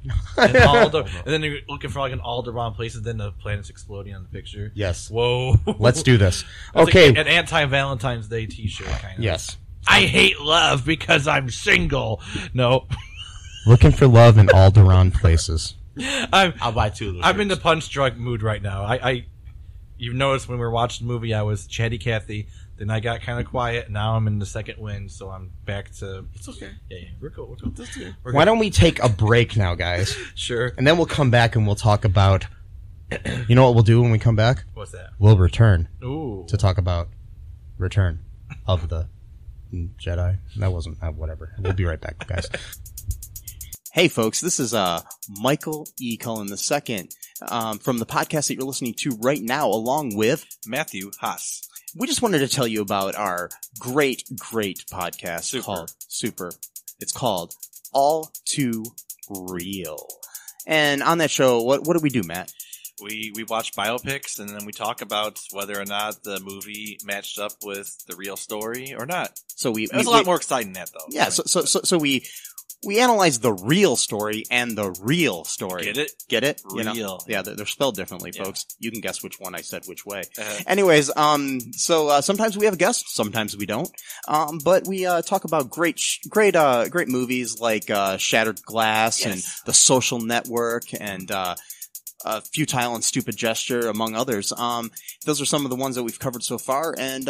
then you're looking for like an Alderaan places, then the planet's exploding on the picture. Yes. Whoa. Let's do this. That's okay. Like an anti-Valentine's Day t-shirt kind of. Yes. I hate love because I'm single. No. Looking for love in Alderaan places. I'll buy two of those. I'm in the punch drunk mood right now. You've noticed when we were watching the movie, I was Chatty Cathy, Then I got kind of quiet. Now I'm in the second wind, so I'm back to. It's okay. Yeah, we're cool. We're cool. That's good. Why don't we take a break now, guys? Sure. And then we'll come back and we'll talk about. You know what we'll do when we come back? What's that? We'll return Ooh. to talk about Return of the Jedi. That wasn't whatever. We'll be right back, guys. Hey, folks, this is Michael E. Cullen II from the podcast that you're listening to right now, along with Matthew Haas. We just wanted to tell you about our great podcast called Super. It's called All Too Real. And on that show, what do we do, Matt? We watch biopics, and then we talk about whether or not the movie matched up with the real story or not. So It was a lot more exciting than that, though. Yeah, so we analyze the real story and the real story. Get it? Get it? Real. You know? Yeah, they're spelled differently, folks. You can guess which one I said which way. Uh-huh. Anyways, so sometimes we have a guest, sometimes we don't. But we talk about great movies like Shattered Glass and The Social Network and Futile and Stupid Gesture, among others. Those are some of the ones that we've covered so far, and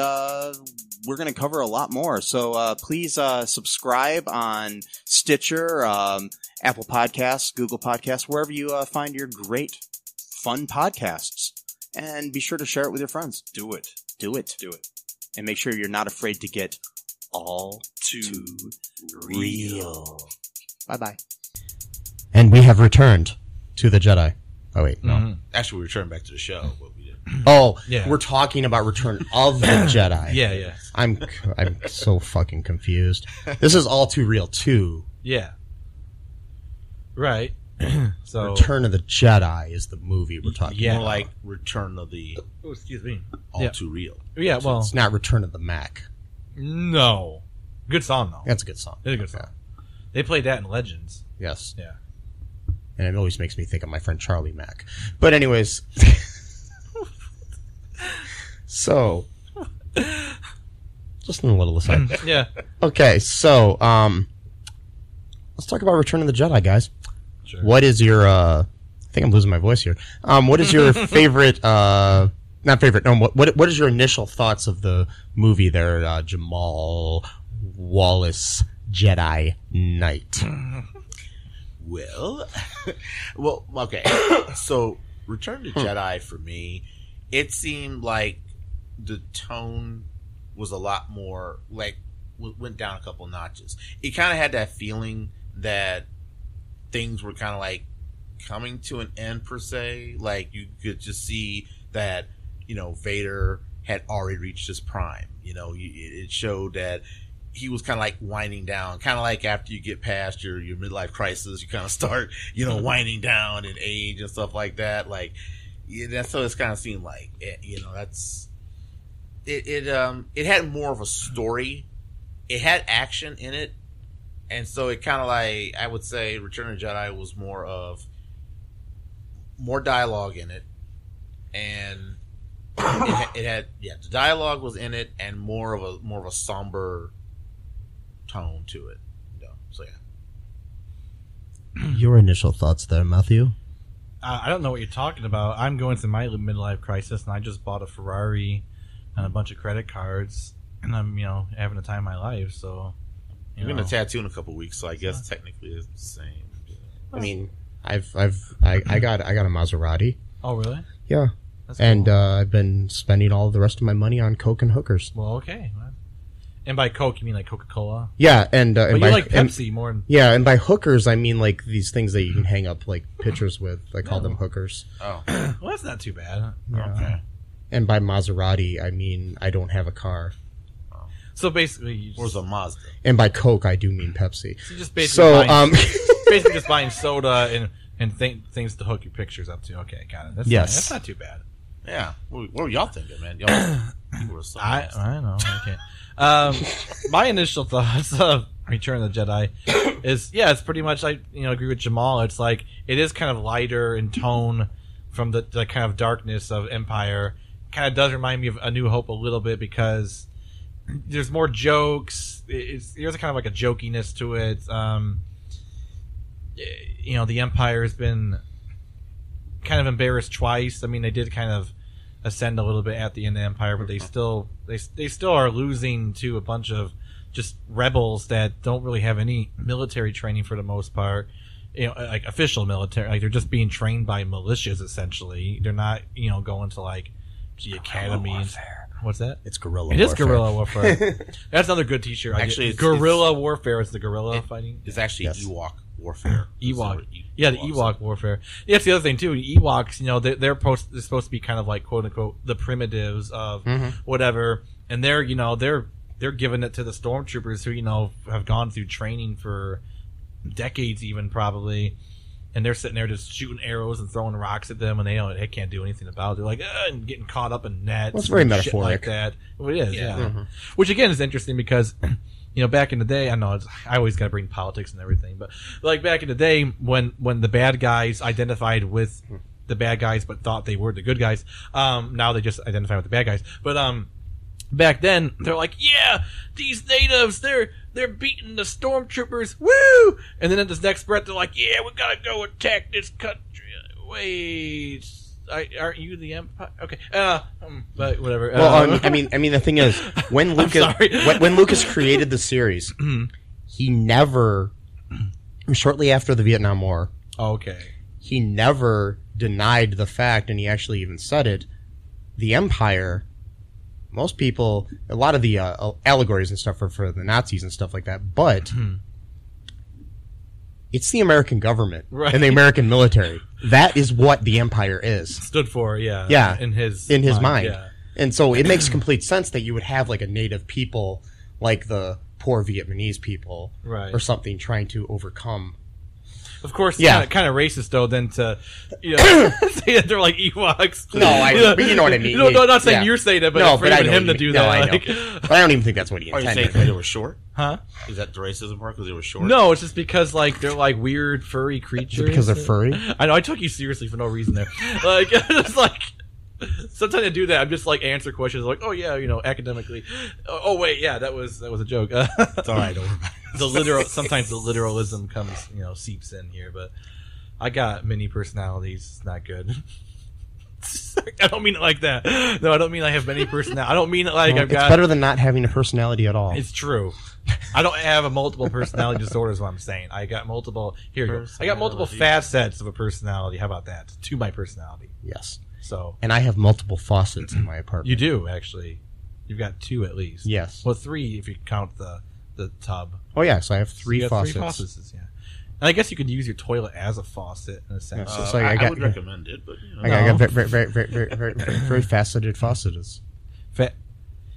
we're going to cover a lot more. So please subscribe on Stitcher, Apple Podcasts, Google Podcasts, wherever you find your great, fun podcasts. And be sure to share it with your friends. Do it. Do it. Do it. And make sure you're not afraid to get all too real. Bye-bye. And we have returned to the Jedi. Oh, wait, no. Mm-hmm. Actually, we returned back to the show. What we did. Oh, Yeah. we're talking about Return of the Jedi. Yeah. I'm so fucking confused. This is All Too Real 2. Yeah. Right. So. Return of the Jedi is the movie we're talking Yeah. about. More like Return of the Oh, excuse me. All Yeah. Too Real. Yeah, well. It's not Return of the Mac. No. Good song, though. That's a good song. It's a good song. They played that in Legends. Yes. Yeah. And it always makes me think of my friend Charlie Mack. But anyways. So. Just a little aside. Yeah. Okay, so, let's talk about Return of the Jedi, guys. Sure. What is your, I think I'm losing my voice here. What is your favorite, not favorite, no, what is your initial thoughts of the movie there, Jamal Wallace Jedi Knight? Well, okay. So, Return to Jedi for me, it seemed like the tone was a lot more like went down a couple notches. It kind of had that feeling that things were kind of like coming to an end per se. Like you could just see that, Vader had already reached his prime. It showed that he was kind of like winding down, kind of like after you get past your midlife crisis, you kind of start, winding down in age and stuff like that. Like, that's what it's kind of seemed like. That's it. It had more of a story. It had action in it, and so it kind of like, I would say Return of the Jedi was more dialogue in it, and it had the dialogue was in it, and more of a somber tone to it. So yeah. Your initial thoughts there, Matthew? I don't know what you're talking about. I'm going through my midlife crisis, and I just bought a Ferrari and a bunch of credit cards, and I'm, having the time of my life. So, you're gonna tattoo in a couple weeks, so I guess technically it's the same. I mean, I got a Maserati. Oh, really? Yeah. That's And cool. I've been spending all the rest of my money on Coke and hookers. Well, okay. And by Coke, you mean like Coca-Cola? Yeah, and But and you by, like Pepsi more than... Yeah, and by hookers I mean like these things that you can hang up like pictures with. I call them hookers. Oh, Well, that's not too bad. Yeah. okay. And by Maserati I mean I don't have a car. So basically, you Where's a Mazda? And by Coke I do mean Pepsi. you're just basically So just buying soda and things to hook your pictures up to. Okay, got it. Yes. That's not too bad. Yeah. What were y'all thinking, man? Y'all you were so nasty. I know. Okay. My initial thoughts of Return of the Jedi is, it's pretty much, I agree with Jamal. It's like, it is kind of lighter in tone from the kind of darkness of Empire. Kind of does remind me of A New Hope a little bit because there's more jokes. There's kind of like a jokiness to it. The Empire has been kind of embarrassed twice. I mean, they did kind of ascend a little bit at the end of the Empire, but they still are losing to a bunch of just rebels that don't really have any military training for the most part. Like official military, like they're just being trained by militias essentially. They're not, going to like the academy. What's that? It's guerrilla It warfare. is guerrilla warfare. That's another good T-shirt. Actually, it's guerrilla warfare. It's the guerrilla fighting. It's actually Yes. Ewok warfare. Ewok. Yeah, the Ewok warfare. Yeah, that's the other thing too. The Ewoks, they're supposed to be kind of like quote unquote the primitives of whatever, and they're giving it to the stormtroopers who have gone through training for decades, even probably, and they're sitting there just shooting arrows and throwing rocks at them, and they can't do anything about it. They're like and getting caught up in nets. Well, it's very and shit metaphoric. like that. Well, it is, yeah. Which again is interesting because. Back in the day, I know I always got to bring politics and everything, but like back in the day when the bad guys identified with the bad guys but thought they were the good guys, now they just identify with the bad guys. But back then they're like, yeah, these natives, they're beating the stormtroopers, woo! And then in this next breath they're like, yeah, we gotta go attack this country. Wait. Aren't you the Empire? Okay, but whatever. Well, I mean, the thing is, when Lucas created the series, he never, shortly after the Vietnam War, he never denied the fact, and he actually even said it. The Empire, most people, a lot of the allegories and stuff are for the Nazis and stuff like that, but. It's the American government and the American military. That is what the Empire is. Stood for, yeah. Yeah. In his mind. Yeah. And so it makes complete sense that you would have like a native people like the poor Vietnamese people or something trying to overcome. Of course, kind of racist though. Then to say that they're like Ewoks. No, but you know what I mean. No, not saying you're saying it, but for even him to do that. I know. But I don't even think that's what he intended. Are you saying because they were short? Huh? Is that the racism part because they were short? No, it's just because like they're like weird furry creatures. Because they're furry. I know. I took you seriously for no reason there. Like it's like. Sometimes I do that. I'm just like answer questions like, oh yeah, academically. Oh wait, yeah, that was a joke. It's all right. Sometimes the literalism comes, seeps in here. But I got many personalities. It's not good. I don't mean it like that. No, I don't mean I have many personalities. I don't mean it like I've got. It's better than not having a personality at all. It's true. I don't have a multiple personality disorder. Is what I'm saying. I got multiple. Here you go. I got multiple facets of a personality. How about that? To my personality. Yes. So, and I have multiple faucets in my apartment. You do, actually. You've got 2 at least. Yes. Well, 3 if you count the tub. Oh, yes, I have 3 faucets. 3 faucets, yeah. And I guess you could use your toilet as a faucet in a sense. I would recommend it, but I got very faceted faucets.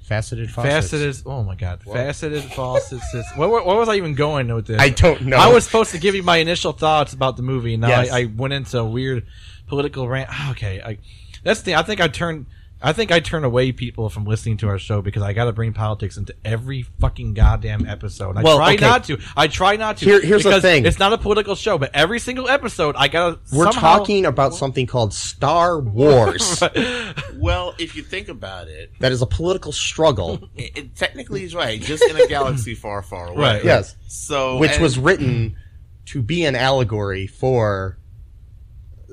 Faceted faucets. Faceted. Oh my God. What? Faceted faucets. Where was I even going with this? I don't know. I was supposed to give you my initial thoughts about the movie, and now yes. I went into a weird political rant. Okay, that's the thing. I think I turn away people from listening to our show because I got to bring politics into every fucking goddamn episode. I try not to. Here's the thing. It's not a political show, but every single episode I got to. We're talking about something called Star Wars. Well, if you think about it, that is a political struggle. It technically is right, just in a galaxy far, far away. Right. Yes. So, which was written to be an allegory for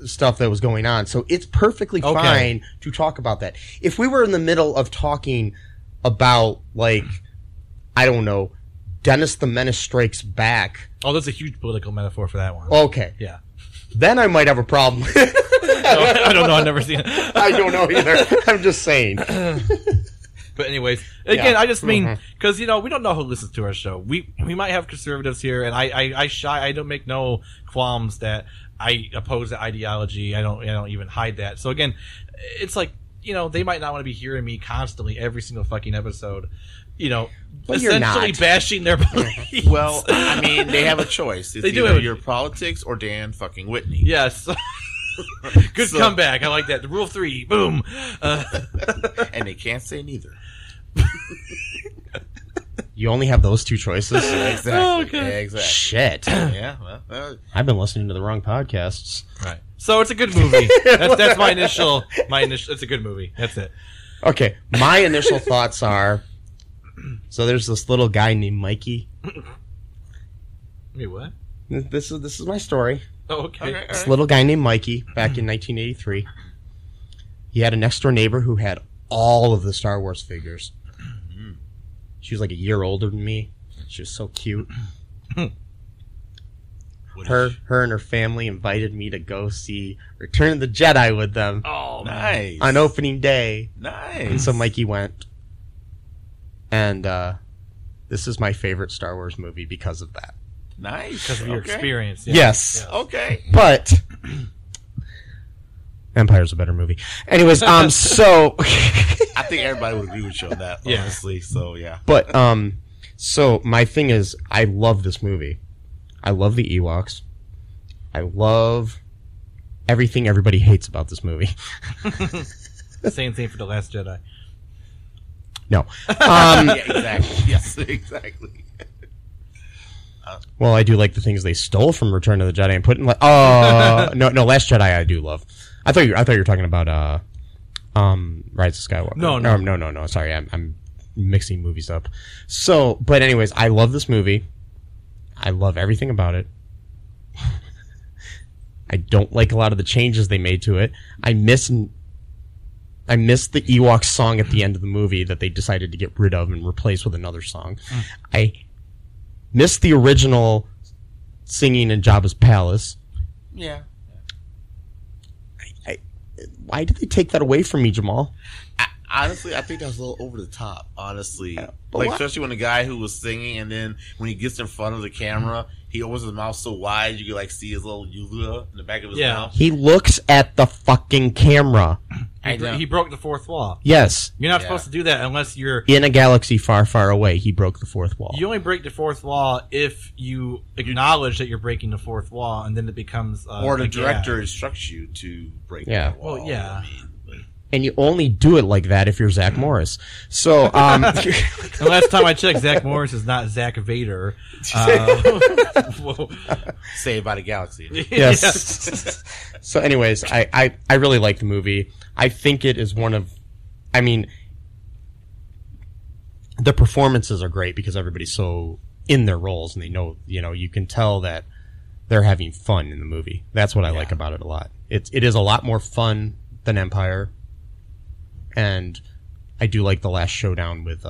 stuff that was going on. So it's perfectly fine to talk about that. If we were in the middle of talking about, like, I don't know, Dennis the Menace Strikes Back. Oh, that's a huge political metaphor for that one. Okay. Yeah. Then I might have a problem. I don't know. I've never seen it. I don't know either. I'm just saying. But anyways, again, I just mean, because, we don't know who listens to our show. We might have conservatives here, and I don't make no qualms that I oppose the ideology. I don't even hide that. So again, it's like, they might not want to be hearing me constantly every single fucking episode, but essentially bashing their beliefs. Well, I mean, they have a choice. It's they do either have your politics or Dan fucking Whitney. Yes. Good comeback. I like that. The rule 3. Boom. And they can't say neither. You only have those 2 choices? Exactly. Oh, okay. Exactly. Shit. Yeah. Well, I've been listening to the wrong podcasts. Right. So it's a good movie. That's my initial. It's a good movie. That's it. Okay. My initial thoughts are. So there's this little guy named Mikey. Wait, what? This is my story. Oh, okay. This little guy named Mikey back in 1983. He had a next door neighbor who had all of the Star Wars figures. She was like a year older than me. She was so cute. Her and her family invited me to go see Return of the Jedi with them. Oh, nice. On opening day. Nice. And so Mikey went. And this is my favorite Star Wars movie because of that. Nice. Because of your experience. Yeah. Yes. Okay. But Empire's a better movie. Anyways, so I think everybody would agree with you on that, honestly. So yeah. But so my thing is, I love this movie. I love the Ewoks. I love everything everybody hates about this movie. Same thing for The Last Jedi. No. Yeah, exactly. Yes, exactly. Well, I do like the things they stole from Return of the Jedi and put in. No, Last Jedi I do love. I thought you were talking about Rise of Skywalker. No. Sorry, I'm mixing movies up. So, but anyways, I love this movie. I love everything about it. I don't like a lot of the changes they made to it. I miss the Ewok song at the end of the movie that they decided to get rid of and replace with another song. I miss the original singing in Jabba's palace. Yeah. Why did they take that away from me, Jamal? Honestly, I think that was a little over the top, honestly. Yeah, like, especially when the guy who was singing, and then when he gets in front of the camera, he opens his mouth so wide you can, like, see his little uvula in the back of his mouth. He looks at the fucking camera. He broke the fourth wall. Yes. You're not supposed to do that unless you're... In a galaxy far, far away, he broke the fourth wall. You only break the fourth wall if you acknowledge that you're breaking the fourth wall, and then it becomes... or the director instructs you to break that wall. Well, yeah. And you only do it like that if you're Zach Morris. So, the last time I checked, Zach Morris is not Zach Vader. Saved by the Galaxy. Yes. So, anyways, I really like the movie. I think it is one of, I mean, the performances are great because everybody's so in their roles and they know, you can tell that they're having fun in the movie. That's what I like about it a lot. It is a lot more fun than Empire. And I do like the last showdown with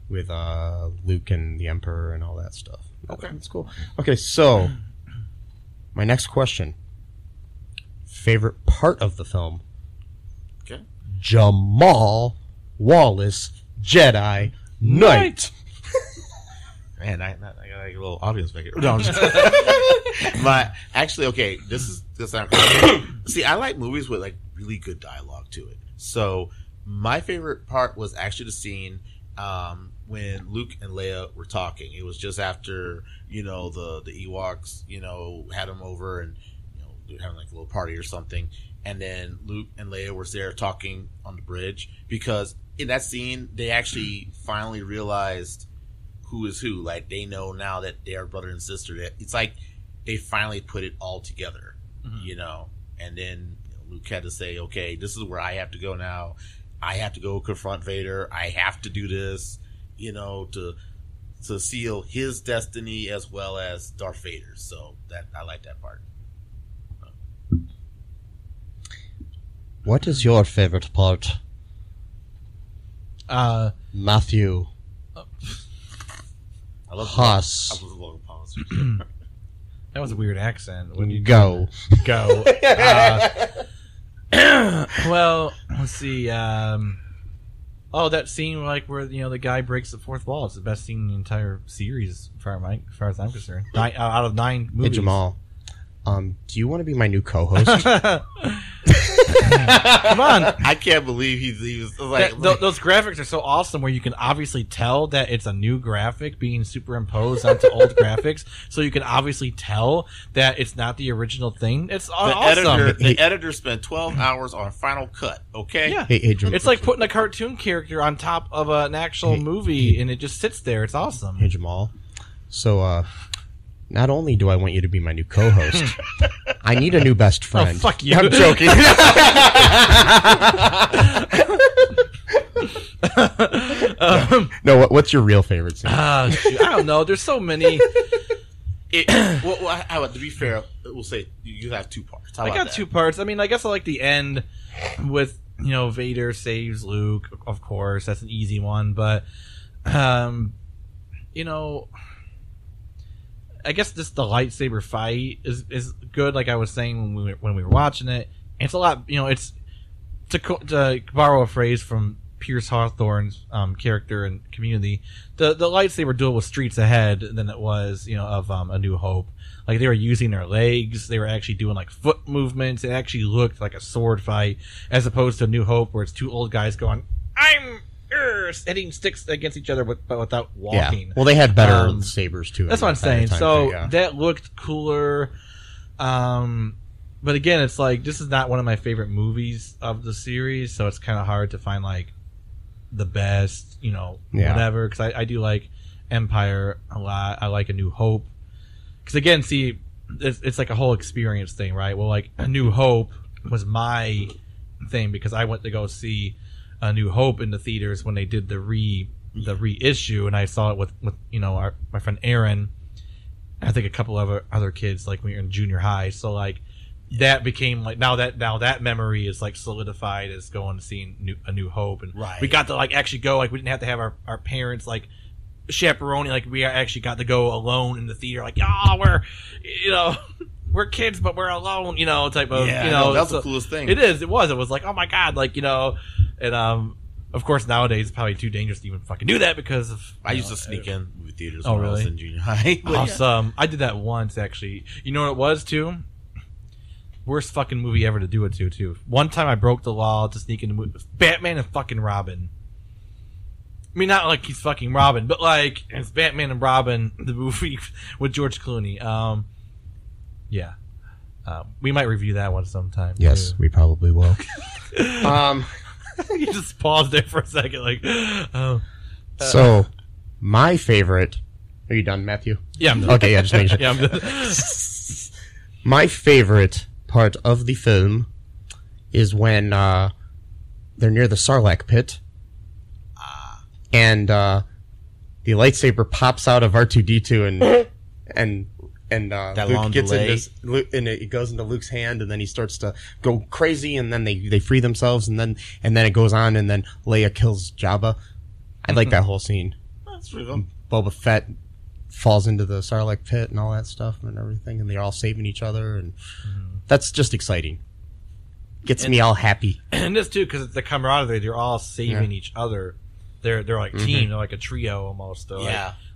Luke and the Emperor and all that stuff. Okay, that's cool. Okay, so my next question: favorite part of the film? Okay, Jamal Wallace Jedi Knight. Man, I got like a little audience back here. No, I'm just actually, okay, this see, I like movies with like really good dialogue to it. So my favorite part was actually the scene when Luke and Leia were talking. It was just after the Ewoks had them over and they were having like a little party or something, and then Luke and Leia were there talking on the bridge, because in that scene they actually finally realized who is who. Like, they know now that they are brother and sister. It's like they finally put it all together, and then Luke had to say, okay, this is where I have to go now. I have to go confront Vader. I have to do this, to seal his destiny as well as Darth Vader's. So that I like that part. What is your favorite part? Matthew. I love Haas. That was a weird accent. When you go. Well, let's see. That scene where the guy breaks the fourth wall. It's the best scene in the entire series, as far as I'm concerned. Out of 9 movies. Hey, Jamal. Do you want to be my new co-host? Come on! I can't believe he was like those graphics are so awesome. Where you can obviously tell that it's a new graphic being superimposed onto old graphics, so you can obviously tell that it's not the original thing. It's awesome. The editor spent 12 hours on Final Cut. Okay, yeah. It's like putting a cartoon character on top of an actual movie, and it just sits there. It's awesome. Hey, Jamal. So, not only do I want you to be my new co-host, I need a new best friend. Oh, fuck you. I'm joking. No, what's your real favorite scene? I don't know. There's so many. To be fair, we'll say you have 2 parts. How I about got that? 2 parts. I mean, I guess I like the end with, Vader saves Luke, of course. That's an easy one. But, I guess just the lightsaber fight is good, like I was saying when we were watching it. And it's a lot, it's to borrow a phrase from Pierce Hawthorne's character and Community. The lightsaber duel was streets ahead than it was, of A New Hope. Like, they were using their legs, they were actually doing like foot movements. It actually looked like a sword fight, as opposed to A New Hope, where it's 2 old guys going, "I'm hitting sticks against each other, but without walking." Yeah. Well, they had better sabers too. That's what I'm saying. So that looked cooler. But again, it's like, this is not one of my favorite movies of the series, so it's kind of hard to find like the best, whatever. Because I do like Empire a lot. I like A New Hope. Because again, see, it's like a whole experience thing, right? Well, like, A New Hope was my thing because I went to go see A New Hope in the theaters when they did the reissue, and I saw it with my friend Aaron. I think a couple of other kids, like, when you're in junior high. So like, that became like, now that memory is like solidified as going to see A New Hope, and we got to like actually go, like, we didn't have to have our parents like chaperoning, like we actually got to go alone in the theater, like, we're kids but we're alone, type of, that's the coolest thing. It was like, oh my god, like, and of course nowadays it's probably too dangerous to even fucking do that because of, I used to sneak in movie theaters when I really? was in junior high. Awesome. I did that once, actually. You know what it was too? Worst fucking movie ever to do it to too. One time I broke the law to sneak into movie, Batman and fucking Robin. I mean, not like he's fucking Robin, but like, it's Batman and Robin, the movie with George Clooney. Yeah. We might review that one sometime. Yes, too. we probably will. You just paused there for a second, like, so, my favorite. Are you done, Matthew? Yeah, I'm done. Okay, yeah, just making sure. Yeah, I'm done. My favorite part of the film is when they're near the Sarlacc pit, and the lightsaber pops out of R2-D2 and Luke gets in it goes into Luke's hand, and then he starts to go crazy, and then they free themselves, and then it goes on, and then Leia kills Jabba. I like that whole scene. That's pretty cool. Boba Fett falls into the Sarlacc pit and all that stuff and everything, and they're all saving each other, and that's just exciting. Gets me all happy. And this too, because it's the camaraderie. They're all saving each other. They're like team. They're like a trio almost. They're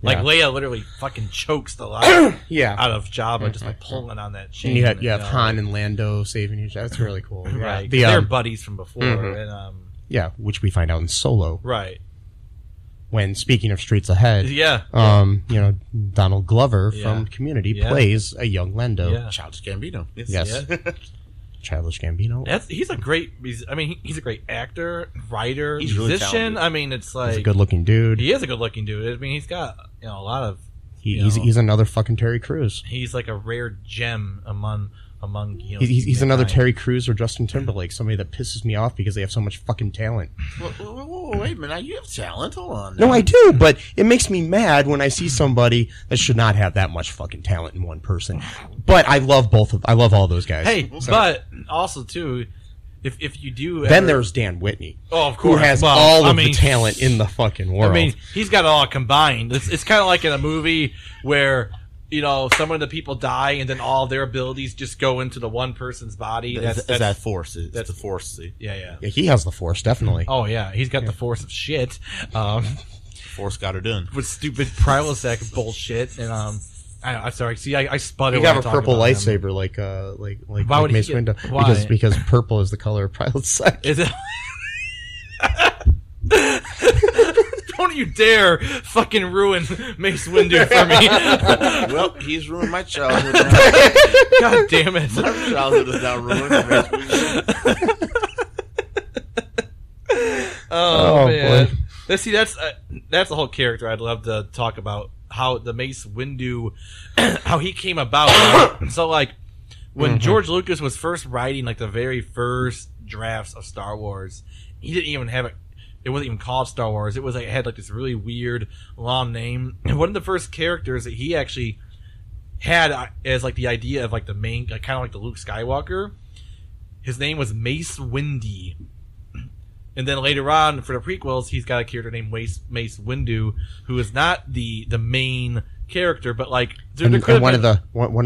like Leia literally fucking chokes the life out of Jabba just by pulling on that chain. And you have Han and Lando saving each other. That's really cool. Right. They're buddies from before. And, which we find out in Solo. Right. When, speaking of Streets Ahead, Donald Glover from Community plays a young Lando. Yeah. Childish Gambino. Yes. Childish Gambino. He's a great actor, writer, he's musician. Really talented. I mean, it's like, he's a good-looking dude. He is a good-looking dude. I mean, he's got a lot of. He's another fucking Terry Crews. He's like a rare gem among. He's another Terry Crews or Justin Timberlake, somebody that pisses me off because they have so much fucking talent. Whoa, wait a minute! You have talent. Hold on. No, I do, but it makes me mad when I see somebody that should not have that much fucking talent in one person. But I love I love all those guys. Hey, but also too, if you do, then there's Dan Whitney. Oh, of course, who has all of the talent in the fucking world. I mean, he's got it all combined. It's kind of like in a movie where, some of the people die, and then all their abilities just go into the one person's body. That's that force. That's the force. See? Yeah. Yeah, he has the force, definitely. Oh yeah, he's got the force of shit. Force got her done with stupid Prilosec bullshit, and I'm sorry. See, I sputtered. You have a purple lightsaber, like Mace Windu. Why? Because purple is the color of Prilosec. Is it? Don't you dare fucking ruin Mace Windu for me. Well, he's ruined my childhood now. God damn it. My childhood is now ruined for Mace Windu. Oh man. Boy. See, that's the whole character I'd love to talk about. How the Mace Windu, how he came about. Right? So, like, when George Lucas was first writing, like, the very first drafts of Star Wars, he didn't even have it. It wasn't even called Star Wars. It was like, it had like this really weird long name. And one of the first characters that he actually had as like the idea of like the main, like, kind of like the Luke Skywalker. His name was Mace Windu. And then later on, for the prequels, he's got a character named Mace Windu, who is not the main character, but like and one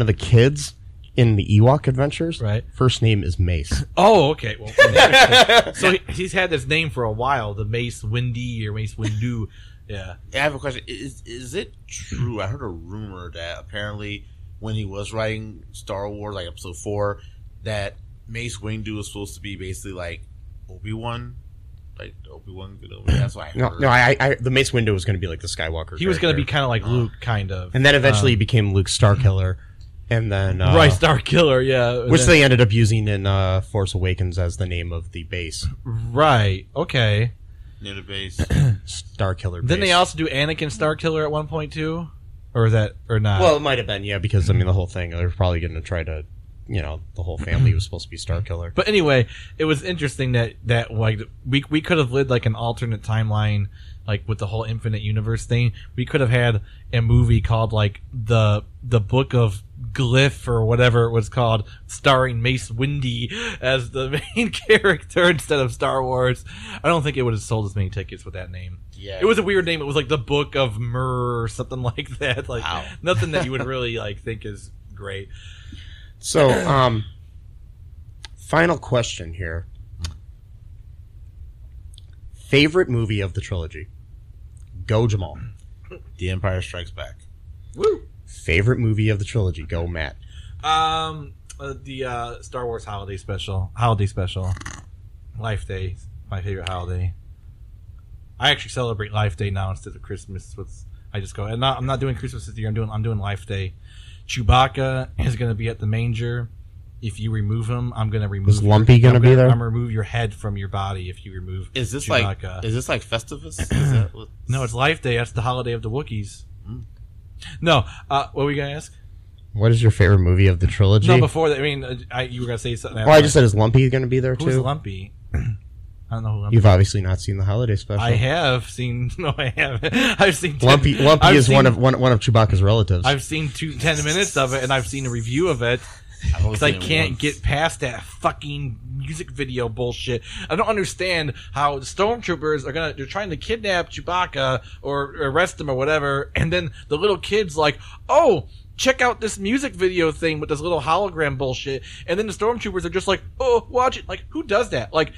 of the kids in the Ewok Adventures, right? First name is Mace. Oh, okay. Well, so he's had this name for a while, the Mace Windu or Mace Windu. Yeah. I have a question. Is it true? I heard a rumor that apparently when he was writing Star Wars, like Episode 4, that Mace Windu was supposed to be basically like Obi-Wan. Like Obi-Wan Kenobi. That's what I heard. No, the Mace Windu was going to be like the Skywalker. He was going to be kind of like Luke, kind of. And then eventually he became Luke Starkiller. And then... right, Starkiller, yeah. Which they ended up using in Force Awakens as the name of the base. Right, okay. Near the base. Starkiller base. Didn't they also do Anakin Starkiller at one point, too? Or is that... or not? Well, it might have been, yeah, because, I mean, the whole thing, they were probably going to try to... You know, the whole family was supposed to be Starkiller. But anyway, it was interesting that like we could have lived like an alternate timeline, like with the whole infinite universe thing. We could have had a movie called like the Book of Glyph or whatever it was called, starring Mace Windu as the main character instead of Star Wars. I don't think it would have sold as many tickets with that name. Yeah, it was a weird name. It was like the Book of Myrrh or something like that. Like nothing that you would really like think is great. So, final question here. Favorite movie of the trilogy? Go, Jamal. The Empire Strikes Back. Woo! Favorite movie of the trilogy? Go, Matt. The Star Wars Holiday Special. Life Day, my favorite holiday. I actually celebrate Life Day now instead of Christmas. I just go, and I'm not doing Christmas this year. I'm doing Life Day. Chewbacca is going to be at the manger. If you remove him, I'm going to remove. Is Lumpy going to be there? I'm going to remove your head from your body if you remove. Is this Chewbacca. Is this like Festivus? Is that what... No, it's Life Day. That's the holiday of the Wookiees. No, what were we going to ask? What is your favorite movie of the trilogy? No, before that, I mean, you were going to say something. Well, I just said, is Lumpy going to be there too? Who's Lumpy? I don't know who Lumpy You've obviously not seen the holiday special. I have seen. No, I haven't. I've seen. Lumpy is one of Chewbacca's relatives. I've seen 10 minutes of it, and I've seen a review of it. Because I can't get past that fucking music video bullshit. I don't understand how the stormtroopers they're trying to kidnap Chewbacca or arrest him or whatever, and then the little kid's like, oh, check out this music video thing with this little hologram bullshit, and then the stormtroopers are just like, oh, watch it. Like, who does that? Like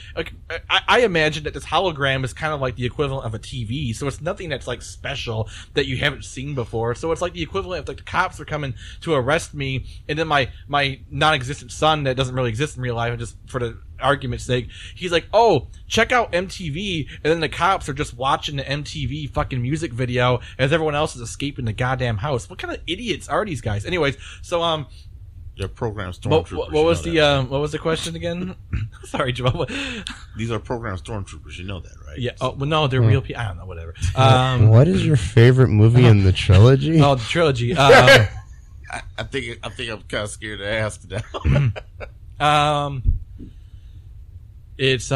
I imagine that this hologram is kind of like the equivalent of a TV, so it's nothing that's like special that you haven't seen before. So it's like the equivalent of like the cops are coming to arrest me, and then my non-existent son that doesn't really exist in real life, and just for the argument's sake, he's like, oh, check out MTV, and then the cops are just watching the MTV fucking music video as everyone else is escaping the goddamn house. What kind of idiots are these guys? Anyways, so they're programmed stormtroopers. What was the question again? Sorry, Jamal. These are programmed stormtroopers. You know that, right? Yeah. Oh, well, no, they're real people. I don't know. Whatever. What is your favorite movie in the trilogy? Oh, the trilogy. I think I'm kind of scared to ask now. It's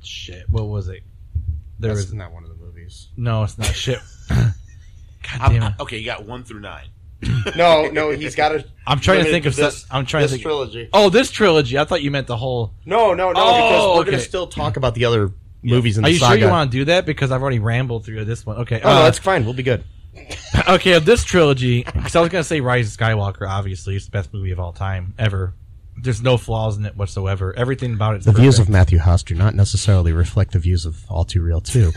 shit. What was it? That's not one of the movies. No, it's not shit. God damn it. Okay, you got 1 through 9. No, he's got to. I'm trying to think of this. I'm trying to think. Trilogy. Oh, this trilogy. I thought you meant the whole. No, because we're going to still talk about the other movies in the saga. Are you sure you want to do that? Because I've already rambled through this one. Okay. Oh, no, that's fine. We'll be good. Okay, of this trilogy, because I was going to say Rise of Skywalker, obviously. It's the best movie of all time, ever. There's no flaws in it whatsoever. Everything about it's The perfect. views of Matthew Haas do not necessarily reflect the views of All Too Real 2.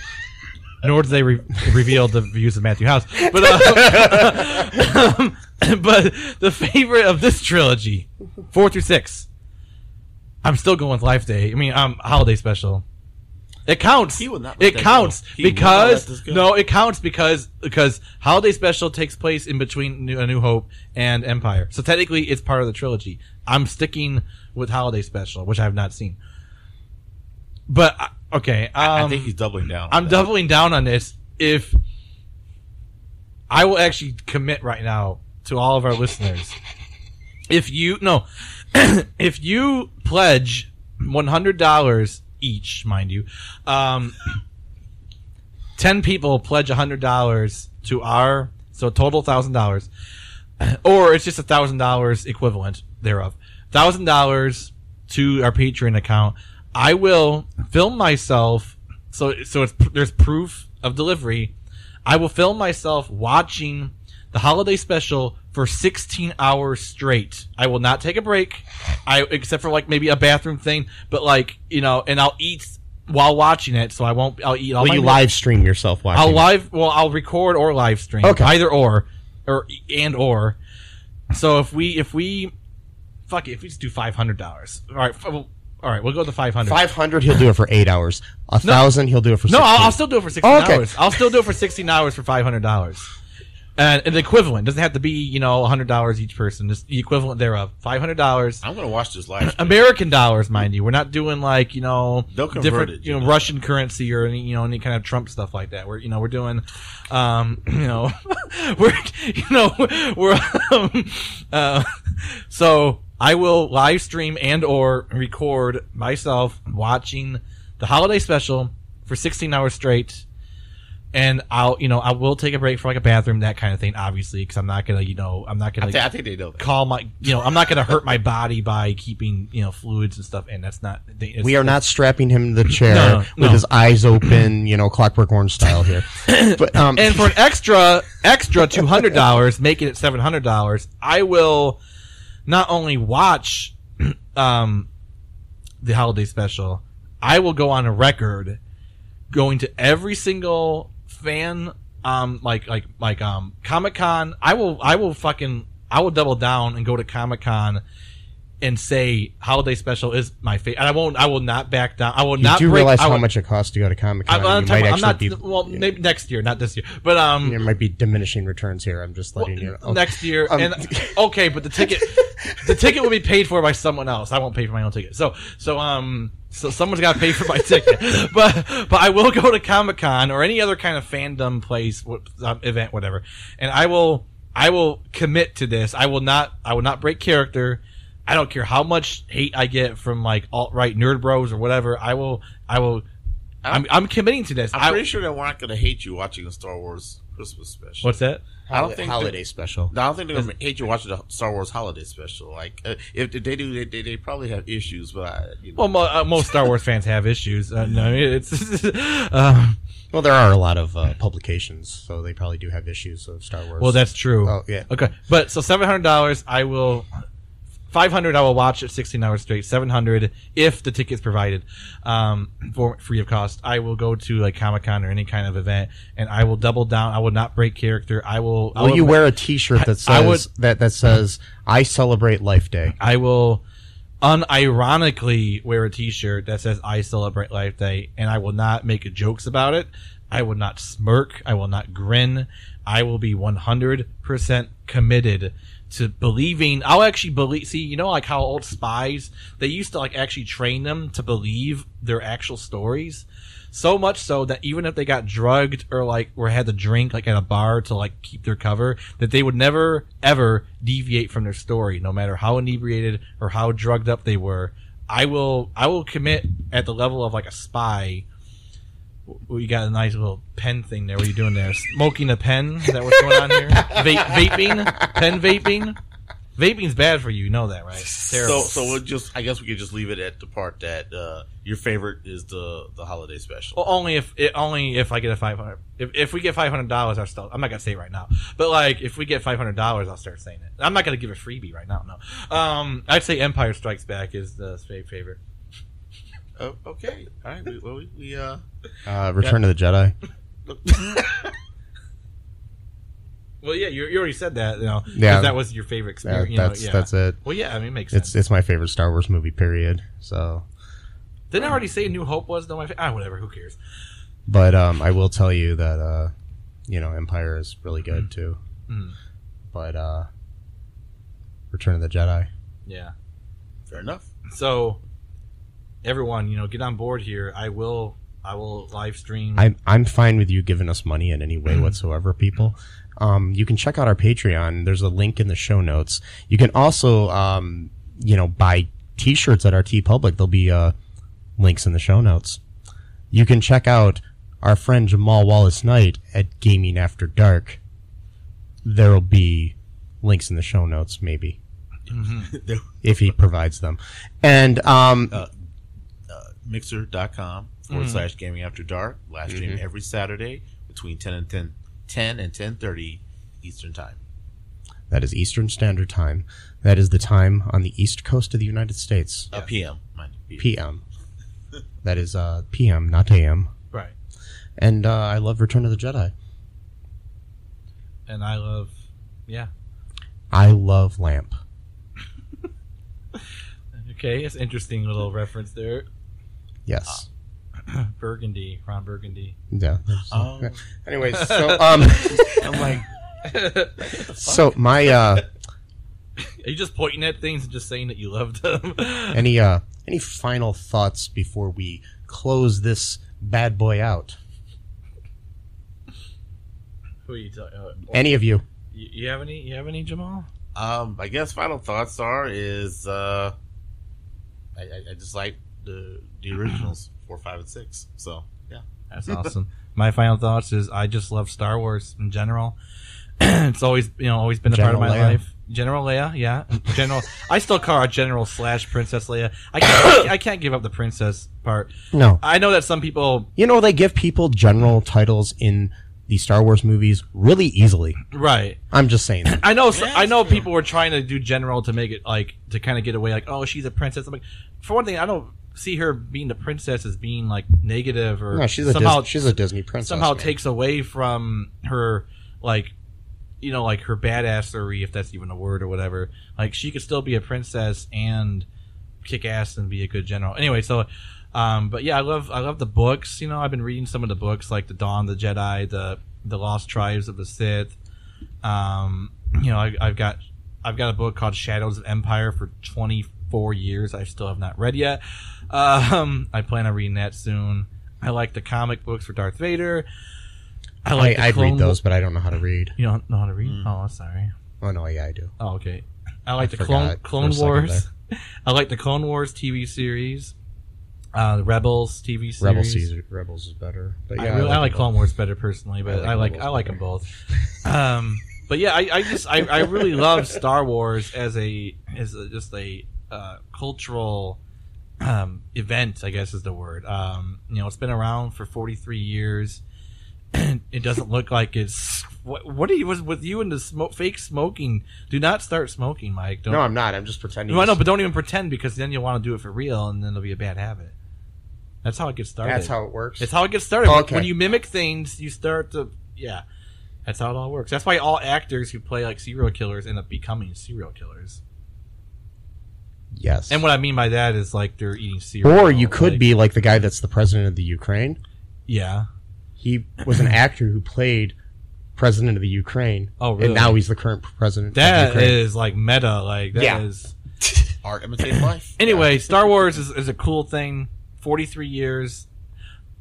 Nor do they reveal the views of Matthew Haas. But, but the favorite of this trilogy, 4 through 6, I'm still going with Life Day. I mean, Holiday Special. It counts. It counts because Holiday Special takes place in between A New Hope and Empire. So technically, it's part of the trilogy. I'm sticking with Holiday Special, which I have not seen. But okay, I think he's doubling down. I'm doubling down on this. If I will actually commit right now to all of our listeners, if you pledge $100 each, mind you, 10 people pledge $100 to our, so total $1,000, or it's just $1,000 equivalent thereof. $1,000 to our Patreon account. I will film myself. So there's proof of delivery. I will film myself watching the holiday special for 16 hours straight. I will not take a break, except for like maybe a bathroom thing. But like, you know, and I'll eat while watching it. So I'll eat all my you meals. live stream yourself watching? I'll record or live stream. Okay. Either or. So if we fuck it, if we just do $500. All right, we'll go to 500. 500, he'll do it for 8 hours. 1,000, he'll do it for 16. No, I'll still do it for 16 Oh, okay. hours. I'll still do it for 16 hours for $500. And the equivalent doesn't have to be, you know, $100 each person. Just the equivalent thereof, $500. I'm gonna watch this live. American dollars, mind you. We're not doing like, you know, They'll convert different, it, you know, Russian currency or any, you know, any kind of Trump stuff like that. We're doing, so I will live stream and or record myself watching the holiday special for 16 hours straight. And I will take a break for like a bathroom, that kind of thing, obviously, because I'm not gonna, I think they know that. I'm not gonna hurt my body by keeping, you know, fluids and stuff, and that's not. We are not strapping him to the chair with his eyes open, you know, Clockwork Orange style here. But, and for an extra $200, making it $700, I will not only watch the holiday special, I will go on a record going to every single fan Comic-Con. I will double down and go to Comic-Con and say holiday special is my favorite. And I will not back down. I will not. You do realize how much it costs to go to Comic-Con. Maybe next year, not this year. But there might be diminishing returns here. I'm just letting you know. Next year, but the ticket will be paid for by someone else. I won't pay for my own ticket. So someone's got to pay for my ticket. But I will go to Comic-Con or any other kind of fandom place, event, whatever. And I will commit to this. I will not break character. I don't care how much hate I get from like alt-right nerd bros or whatever. I'm committing to this. I'm pretty sure they're not going to hate you watching the Star Wars Christmas special. What's that? I don't think holiday special. I don't think they're going to hate you watching the Star Wars holiday special. Like if they do, they probably have issues. But most Star Wars fans have issues. No, it's well, there are a lot of publications, so they probably do have issues of Star Wars. Well, that's true. Oh, yeah. Okay, but so $700, I will. $500, I will watch it 16 hours straight. $700 if the ticket's provided, for free of cost. I will go to like Comic-Con or any kind of event, and I will double down. I will not break character. Will you wear a T-shirt that says that says I celebrate Life Day? I will unironically wear a T-shirt that says I celebrate Life Day, and I will not make jokes about it. I will not smirk. I will not grin. I will be 100% committed to believing. I'll actually believe. See, you know, like how old spies, they used to like actually train them to believe their actual stories. So much so that even if they got drugged or had to drink like at a bar to like keep their cover, that they would never ever deviate from their story, no matter how inebriated or how drugged up they were. I will commit at the level of like a spy. Well, you got a nice little pen thing there. What are you doing there? Smoking a pen? Is that what's going on here? Vaping? Pen vaping? Vaping's bad for you. You know that, right? It's terrible. So I guess we could just leave it at the part that your favorite is the holiday special. Well, only if I get a $500. If we get $500, I'm not gonna say it right now. But like, if we get $500, I'll start saying it. I'm not gonna give a freebie right now. No. I'd say Empire Strikes Back is the favorite. Oh, okay. All right. We Return of the Jedi. Well, yeah, you already said that. You know, yeah, that was your favorite experience. That's it. Well, yeah, I mean, it makes sense. It's my favorite Star Wars movie. Period. So. Didn't I already say New Hope was my favorite? Whatever. Who cares? But I will tell you that Empire is really good too. Mm-hmm. But Return of the Jedi. Yeah. Fair enough. So. Everyone, get on board here. I will live stream. I'm fine with you giving us money in any way whatsoever, people. You can check out our Patreon. There's a link in the show notes. You can also, buy T-shirts at our TeePublic. There'll be links in the show notes. You can check out our friend Jamal Wallace Knight at Gaming After Dark, there will be links in the show notes, maybe. If he provides them. And mixer.com/gaming after dark. Live stream every Saturday between 10 and 10:30 Eastern Time. That is Eastern Standard Time. That is the time on the East Coast of the United States. PM. PM. That is PM, not AM. Right. And I love Return of the Jedi. And I love, I love Lamp. Okay, it's an interesting little reference there. Yes. Burgundy, Ron Burgundy. Yeah. Anyways, so I'm like, so my are you just pointing at things and just saying that you loved them? any final thoughts before we close this bad boy out? Who are you talking about? Any of you? You have any? You have any, Jamal? I guess final thoughts is I just like the originals 4, 5, and 6. So yeah, that's awesome. My final thoughts is I just love Star Wars in general. It's always been a part of my life. General Leia, yeah. I still call her General / Princess Leia. I can't give up the princess part. No, I know that some people, they give people general titles in the Star Wars movies really easily. Right. I'm just saying that. I know people were trying to do general to make it like to kind of get away, like, oh, she's a princess. I'm like, for one thing, I don't see her being the princess as being like negative or no, she's a Disney princess. Somehow takes away from her like her badassery, if that's even a word or whatever. Like she could still be a princess and kick ass and be a good general. Anyway, so but yeah, I love the books. I've been reading some of the books like the Dawn of the Jedi, the Lost Tribes of the Sith. I've got a book called Shadows of Empire for 24 years. I still have not read yet. I plan on reading that soon. I like the comic books for Darth Vader. I'd read those, but I don't know how to read. You don't know how to read? Oh, sorry. Oh no, yeah, I do. Oh, okay. I like the Clone Wars. I like the Clone Wars TV series. The Rebels TV series. Rebels is better. But yeah, I like Clone Wars better personally, but I like them both. But yeah, I really love Star Wars as just a cultural event, I guess is the word. It's been around for 43 years. It doesn't look like it's. What was with you and the fake smoking? Do not start smoking, Mike. No, I'm not. I'm just pretending. No, I know, but don't even pretend because then you'll want to do it for real, and then it'll be a bad habit. That's how it gets started. That's how it works. It's how it gets started. Okay. When you mimic things, you start to That's how it all works. That's why all actors who play like serial killers end up becoming serial killers. Yes. And what I mean by that is like they're eating cereal. Or you could be like the guy that's the president of the Ukraine. Yeah. He was an actor who played president of the Ukraine. Oh, really? And now he's the current president of That Ukraine. is like meta. Like that is art imitates life. Anyway, Star Wars is a cool thing. 43 years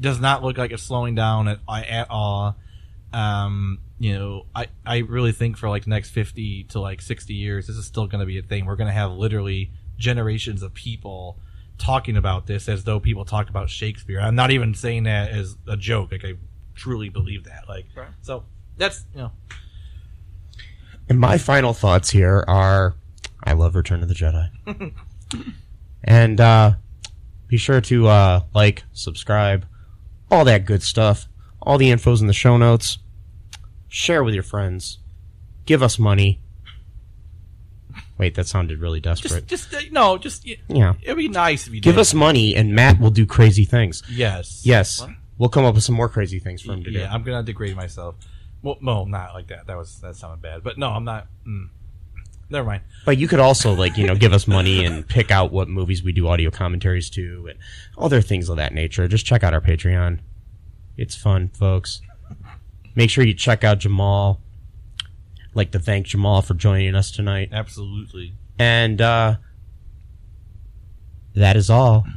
does not look like it's slowing down at all. I really think for like the next 50 to like 60 years, this is still going to be a thing. We're going to have literally generations of people talking about this as though people talked about Shakespeare. I'm not even saying that as a joke. Like I truly believe that. Like, right. So that's, And my final thoughts here are, I love Return of the Jedi. And, be sure to, like, subscribe, all that good stuff. All the info's in the show notes. Share with your friends. Give us money. Wait, that sounded really desperate. Yeah. It'd be nice if you give us money, and Matt will do crazy things. Yes. What? We'll come up with some more crazy things for him to do. Yeah, I'm gonna degrade myself. Well, no, not like that. That sounded bad. But no, I'm not. Never mind. But you could also, give us money and pick out what movies we do audio commentaries to, and other things of that nature. Just check out our Patreon. It's fun, folks. Make sure you check out Jamal. I'd like to thank Jamal for joining us tonight. Absolutely. And that is all.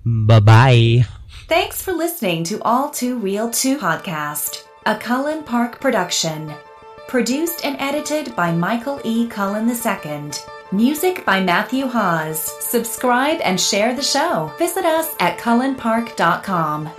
Bye-bye. Thanks for listening to All Too Real 2 podcast, a Cullen Park production. Produced and edited by Michael E. Cullen II. Music by Matthew Hawes. Subscribe and share the show. Visit us at cullenpark.com.